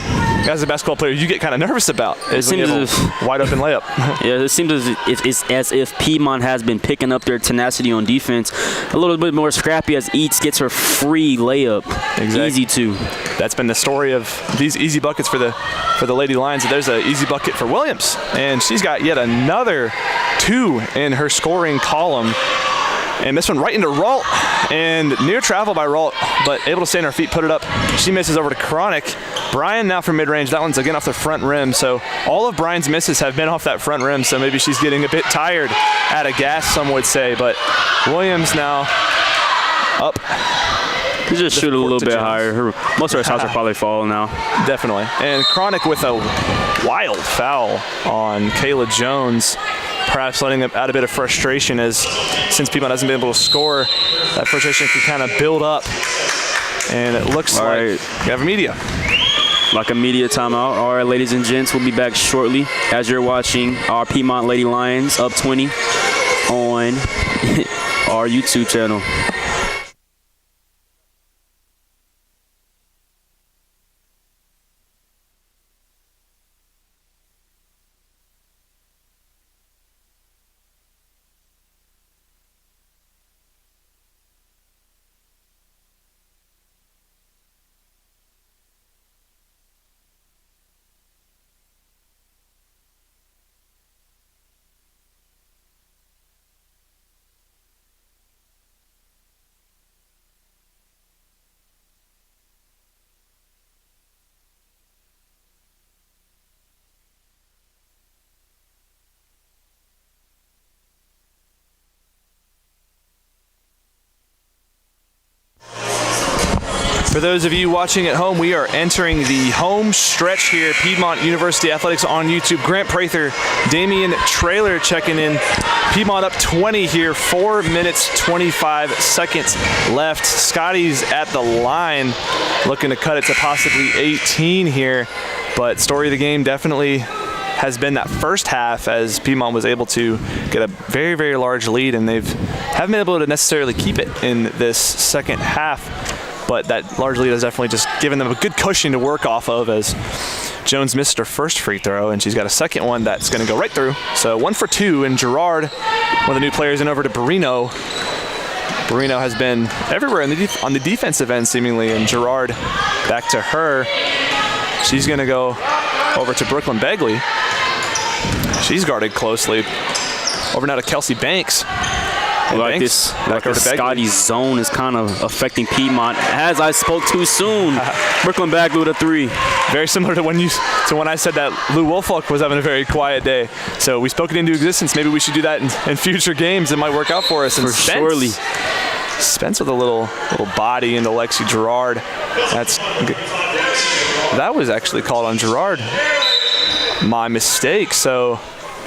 S1: as a basketball player, you get kind of nervous about is when you have a wide open layup.
S2: Yeah, it seems as if Piedmont has been picking up their tenacity on defense. A little bit more scrappy as Eats gets her free layup.
S1: Exactly.
S2: Easy two.
S1: That's been the story of these easy buckets for the Lady Lions. There's an easy bucket for Williams, and she's got yet another 2 in her scoring column. And this one right into Ralt, and near travel by Ralt, but able to stay on her feet, put it up. She misses over to Chronic. Brian now from mid-range. That one's again off the front rim. So all of Brian's misses have been off that front rim, so maybe she's getting a bit tired, out of gas, some would say. But Williams now up.
S2: You just shoot a little bit higher. Most of her shots are probably falling now.
S1: Definitely. And Chronic with a wild foul on Kayla Jones, perhaps letting out a bit of frustration, as since Piedmont hasn't been able to score, that frustration can kind of build up. And it looks like we have a media.
S2: Like a media timeout. All right, ladies and gents, we'll be back shortly as you're watching our Piedmont Lady Lions up 20 on our YouTube channel.
S1: For those of you watching at home, we are entering the home stretch here. Piedmont University Athletics on YouTube. Grant Prather, Damian Trailer checking in. Piedmont up 20 here, 4 minutes, 25 seconds left. Scotty's at the line, looking to cut it to possibly 18 here. But story of the game definitely has been that first half, as Piedmont was able to get a very, very large lead, and haven't been able to necessarily keep it in this second half. But that large lead has definitely just given them a good cushion to work off of, as Jones missed her first free throw, and she's got a second one that's going to go right through. So 1 for 2, and Gerard, one of the new players, in over to Barrino. Barrino has been everywhere on the defensive end, seemingly, and Gerard back to her. She's going to go over to Brooklyn Begley. She's guarded closely. Over now to Kelsey Banks.
S2: Like this Scotty zone is kind of affecting Piedmont. As I spoke too soon, Brooklyn Bagley with a 3.
S1: Very similar to when I said that Lou Wolfolk was having a very quiet day. So we spoke it into existence. Maybe we should do that in future games. It might work out for us. And
S2: surely.
S1: Spence with a little body into Lexi Gerard. That was actually called on Gerard. My mistake. So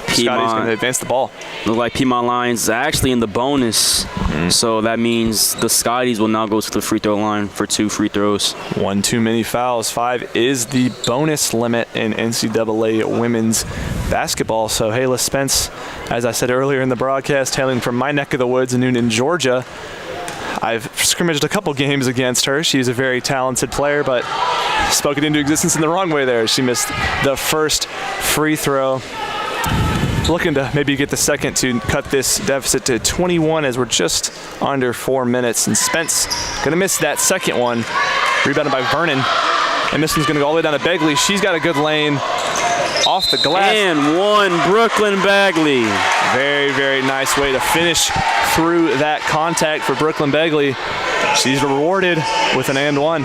S1: Scotty's going to advance the ball.
S2: Look like Piedmont Lions are actually in the bonus. So that means the Scotties will now go to the free throw line for 2 free throws.
S1: 1 too many fouls. 5 is the bonus limit in NCAA women's basketball. So Hayla Spence, as I said earlier in the broadcast, hailing from my neck of the woods in Noonan, Georgia. I've scrimmaged a couple games against her. She's a very talented player, but spoke it into existence in the wrong way there. She missed the first free throw. Looking to maybe get the second to cut this deficit to 21, as we're just under 4 minutes. And Spence going to miss that second one. Rebounded by Vernon. And this one's going to go all the way down to Begley. She's got a good lane off the glass.
S2: And one, Brooklyn Bagley.
S1: Very, very nice way to finish through that contact for Brooklyn Begley. She's rewarded with an and one.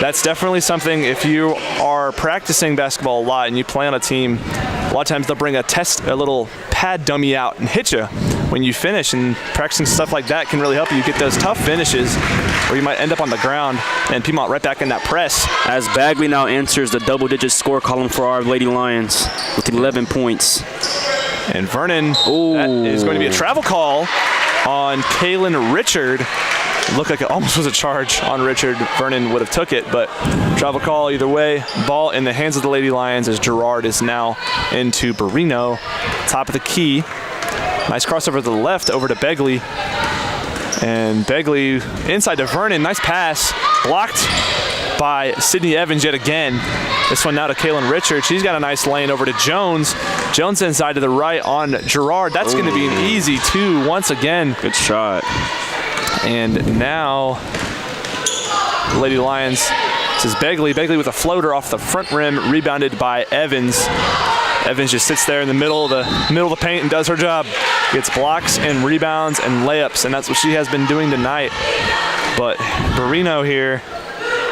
S1: That's definitely something, if you are practicing basketball a lot and you play on a team, a lot of times they'll bring a little pad dummy out and hit you when you finish, and practicing stuff like that can really help you get those tough finishes where you might end up on the ground, and Piedmont right back in that press.
S2: As Bagley now enters the double-digit score column for our Lady Lions with 11 points.
S1: And Vernon, that is going to be a travel call on Kaylin Richard. It looked like it almost was a charge on Richard. Vernon would have took it, but travel call either way. Ball in the hands of the Lady Lions, as Gerard is now into Barrino. Top of the key. Nice crossover to the left over to Begley. And Begley inside to Vernon. Nice pass. Blocked by Sydney Evans yet again. This one now to Kaylin Richard. She's got a nice lane over to Jones. Jones inside to the right on Gerard. That's going to be an easy 2 once again.
S2: Good shot.
S1: And now Lady Lions, this is Begley. Begley with a floater off the front rim, rebounded by Evans. Evans just sits there in the middle of the paint and does her job. Gets blocks and rebounds and layups, and that's what she has been doing tonight. But Barrino here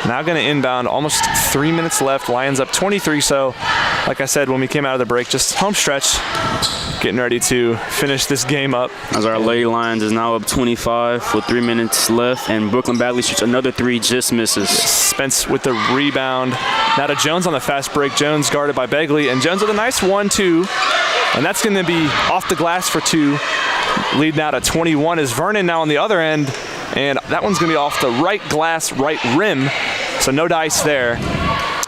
S1: now going to inbound. Almost 3 minutes left. Lions up 23. So, like I said when we came out of the break, just home stretch. Getting ready to finish this game up.
S2: As our Lady Lions is now up 25 with 3 minutes left, and Brooklyn Bagley shoots another 3, just misses.
S1: Spence with the rebound. Now to Jones on the fast break. Jones guarded by Begley, and Jones with a nice 1-2. And that's going to be off the glass for 2. Lead now to 21 is Vernon now on the other end, and that one's going to be off the right glass, right rim. So no dice there.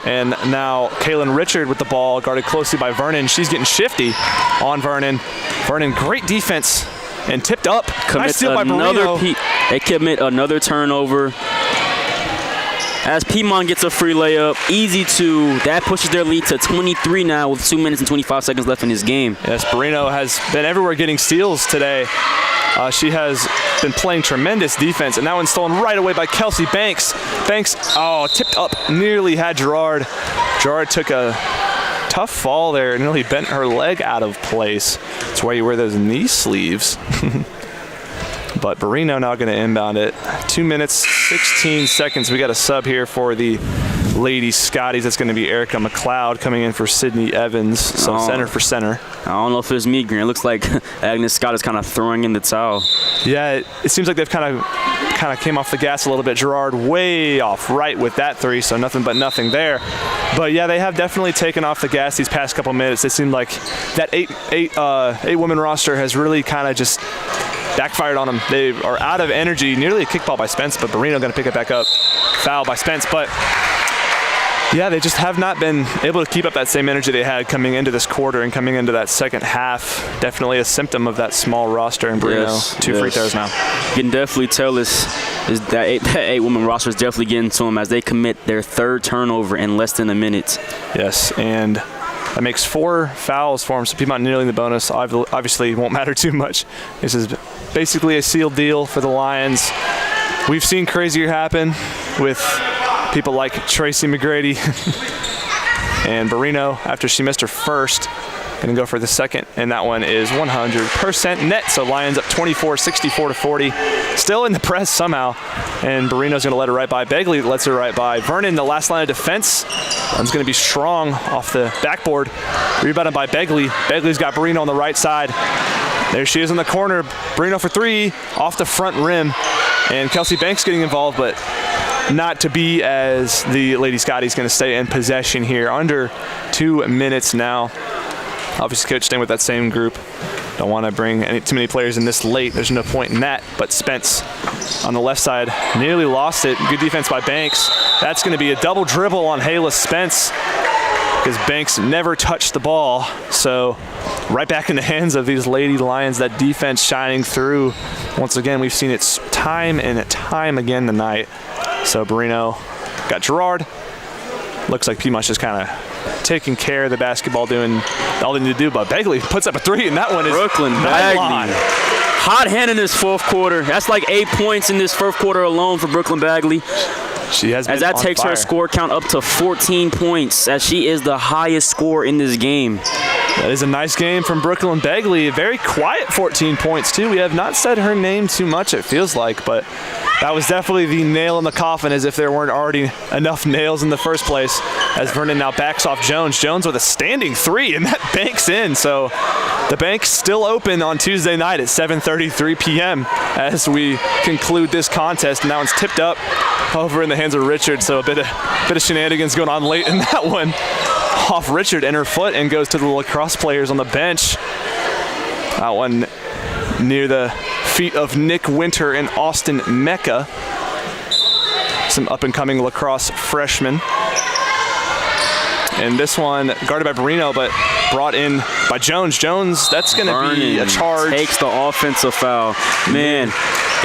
S1: And now Kaylin Richard with the ball, guarded closely by Vernon. She's getting shifty on Vernon. Vernon, great defense and tipped up. Nice steal by Barrino.
S2: They commit another turnover. As Piedmont gets a free layup, easy 2. That pushes their lead to 23 now with 2 minutes and 25 seconds left in this game.
S1: Yes, Barrino has been everywhere getting steals today. She has been playing tremendous defense, and that one's stolen right away by Kelsey Banks. Banks, tipped up, nearly had Gerard. Gerard took a tough fall there, nearly bent her leg out of place. That's why you wear those knee sleeves. But Barrino now going to inbound it. 2 minutes, 16 seconds. We got a sub here for the Lady Scotties. That's going to be Erica McLeod coming in for Sydney Evans. So center for center.
S2: I don't know if it's me, Green. It looks like Agnes Scott is kind of throwing in the towel.
S1: Yeah, it seems like they've kind of came off the gas a little bit. Gerard way off right with that 3, so nothing but nothing there. But yeah, they have definitely taken off the gas these past couple minutes. It seemed like that eight-woman roster has really kind of just backfired on them. They are out of energy. Nearly a kickball by Spence, but Barrino going to pick it back up. Foul by Spence, but yeah, they just have not been able to keep up that same energy they had coming into this quarter and coming into that second half. Definitely a symptom of that small roster in Barrino.
S2: Yes,
S1: Two free throws now.
S2: You can definitely tell is that eight-woman roster is definitely getting to them as they commit their 3rd turnover in less than a minute.
S1: Yes, and that makes 4 fouls for them, so Piedmont nearly in the bonus. Obviously won't matter too much. This is basically a sealed deal for the Lions. We've seen crazier happen with people like Tracy McGrady and Barrino after she missed her first. Going to go for the second, and that one is 100% net. So Lions up 24, 64-40. Still in the press somehow, and Barrino's going to let her right by. Begley lets her right by. Vernon, the last line of defense. One's going to be strong off the backboard. Rebounded by Begley. Begley's got Barrino on the right side. There she is in the corner. Barrino for 3 off the front rim. And Kelsey Banks getting involved, but not to be, as the Lady Scotty's going to stay in possession here. Under 2 minutes now. Obviously, coach staying with that same group. Don't want to bring too many players in this late. There's no point in that. But Spence on the left side nearly lost it. Good defense by Banks. That's going to be a double dribble on Hayla Spence because Banks never touched the ball. So right back in the hands of these Lady Lions. That defense shining through. Once again, we've seen it time and time again tonight. So Barrino got Gerard. Looks like Piedmont's just kind of taking care of the basketball, doing all they need to do. But Begley puts up a 3, and that one is
S2: Brooklyn Bagley. Hot hand in this 4th quarter. That's like 8 points in this 1st quarter alone for Brooklyn Bagley.
S1: She has been
S2: as that
S1: on
S2: takes
S1: fire.
S2: her score count up to 14 points, as she is the highest scorer in this game.
S1: That is a nice game from Brooklyn Bagley. A very quiet 14 points, too. We have not said her name too much, it feels like, but that was definitely the nail in the coffin, as if there weren't already enough nails in the first place, as Vernon now backs off Jones. Jones with a standing 3, and that banks in. So the bank's still open on Tuesday night at 7:33 p.m. as we conclude this contest. Now it's tipped up over in the hands of Richard, so a bit of shenanigans going on late in that one. Off Richard and her foot, and goes to the lacrosse players on the bench. That one near the feet of Nick Winter and Austin Mecca. Some up-and-coming lacrosse freshmen. And this one guarded by Barrino, but brought in by Jones. Jones, that's going to be a charge.
S2: Takes the offensive foul. Man,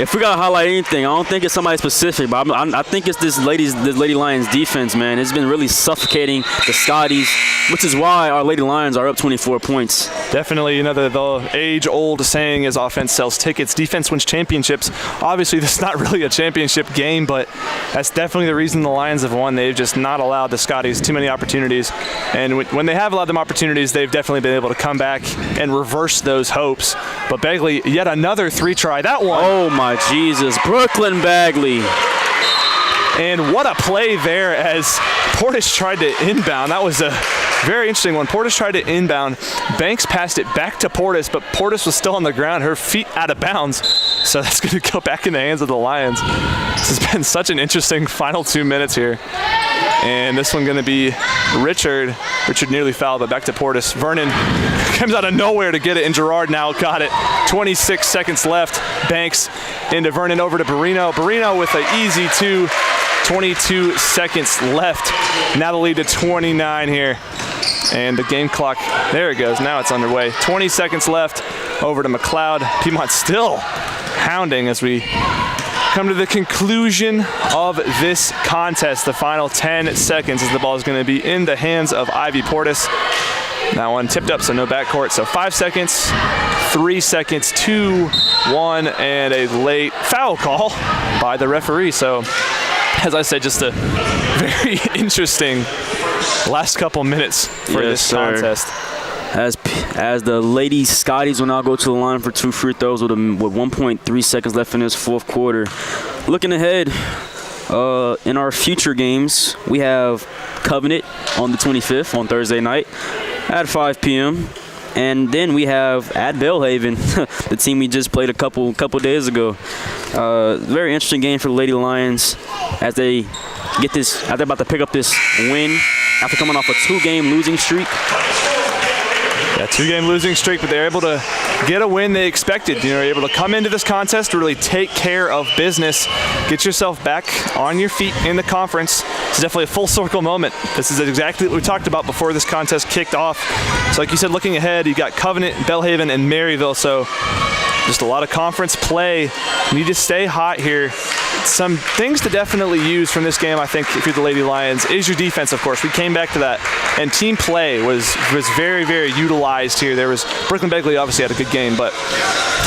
S2: If we gotta highlight anything, I don't think it's somebody specific, but I think it's this Lady Lions defense, man. It's been really suffocating the Scotties, which is why our Lady Lions are up 24 points.
S1: Definitely, you know, the age-old saying is offense sells tickets, defense wins championships. Obviously, this is not really a championship game, but that's definitely the reason the Lions have won. They've just not allowed the Scotties too many opportunities, and when they have allowed them opportunities, they've definitely been able to come back and reverse those hopes. But Bagley, yet another 3-try. That one.
S2: Oh my Jesus, Brooklyn Bagley.
S1: And what a play there as Portis tried to inbound. That was a very interesting one. Portis tried to inbound. Banks passed it back to Portis, but Portis was still on the ground, her feet out of bounds. So that's going to go back in the hands of the Lions. This has been such an interesting final 2 minutes here. And this one going to be Richard. Richard nearly fouled, but back to Portis. Vernon comes out of nowhere to get it, and Gerard now got it. 26 seconds left. Banks into Vernon, over to Barino. Barino with an easy 2. 22 seconds left. Now the lead to 29 here. And the game clock, there it goes. Now it's underway. 20 seconds left. Over to McLeod. Piedmont still hounding as we come to the conclusion of this contest. The final 10 seconds as the ball is going to be in the hands of Ivy Portis. That one tipped up, so no backcourt. So 5 seconds, 3 seconds, 2, 1, and a late foul call by the referee. So, as I said, just a very interesting last couple minutes for this contest.
S2: As the Lady Scotties will now go to the line for 2 free throws with 1.3 seconds left in this fourth quarter. Looking ahead, in our future games, we have Covenant on the 25th on Thursday night at 5 p.m. And then we have at Bellhaven, the team we just played a couple days ago. Very interesting game for the Lady Lions as they get this, as they're about to pick up this win after coming off a 2-game losing streak.
S1: Yeah, 2-game losing streak, but they're able to get a win they expected. You know, able to come into this contest to really take care of business, get yourself back on your feet in the conference. It's definitely a full circle moment. This is exactly what we talked about before this contest kicked off. So like you said, looking ahead, you got Covenant, Bellhaven, and Maryville. So just a lot of conference play. You need to stay hot here. Some things to definitely use from this game, I think, if you're the Lady Lions, is your defense, of course. We came back to that. And team play was very, very utilized here. There was Brooklyn Begley obviously had a good game, but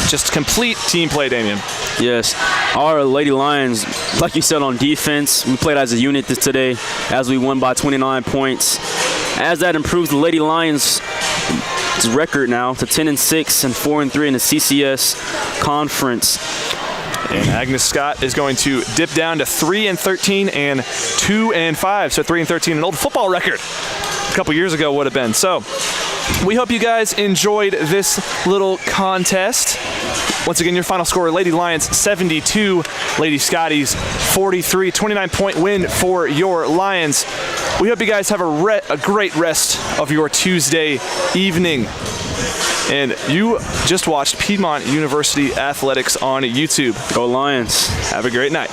S1: just complete team play, Damien.
S2: Yes. Our Lady Lions, like you said, on defense, we played as a unit today as we won by 29 points. As that improves the Lady Lions' record now to 10-6 and 4-3 in the CCS conference.
S1: And Agnes Scott is going to dip down to 3-13 and 2-5. So 3-13, an old football record a couple years ago would have been. So we hope you guys enjoyed this little contest. Once again, your final score, Lady Lions 72, Lady Scotties 43, 29-point win for your Lions. We hope you guys have a great rest of your Tuesday evening. And you just watched Piedmont University Athletics on YouTube.
S2: Go Lions.
S1: Have a great night.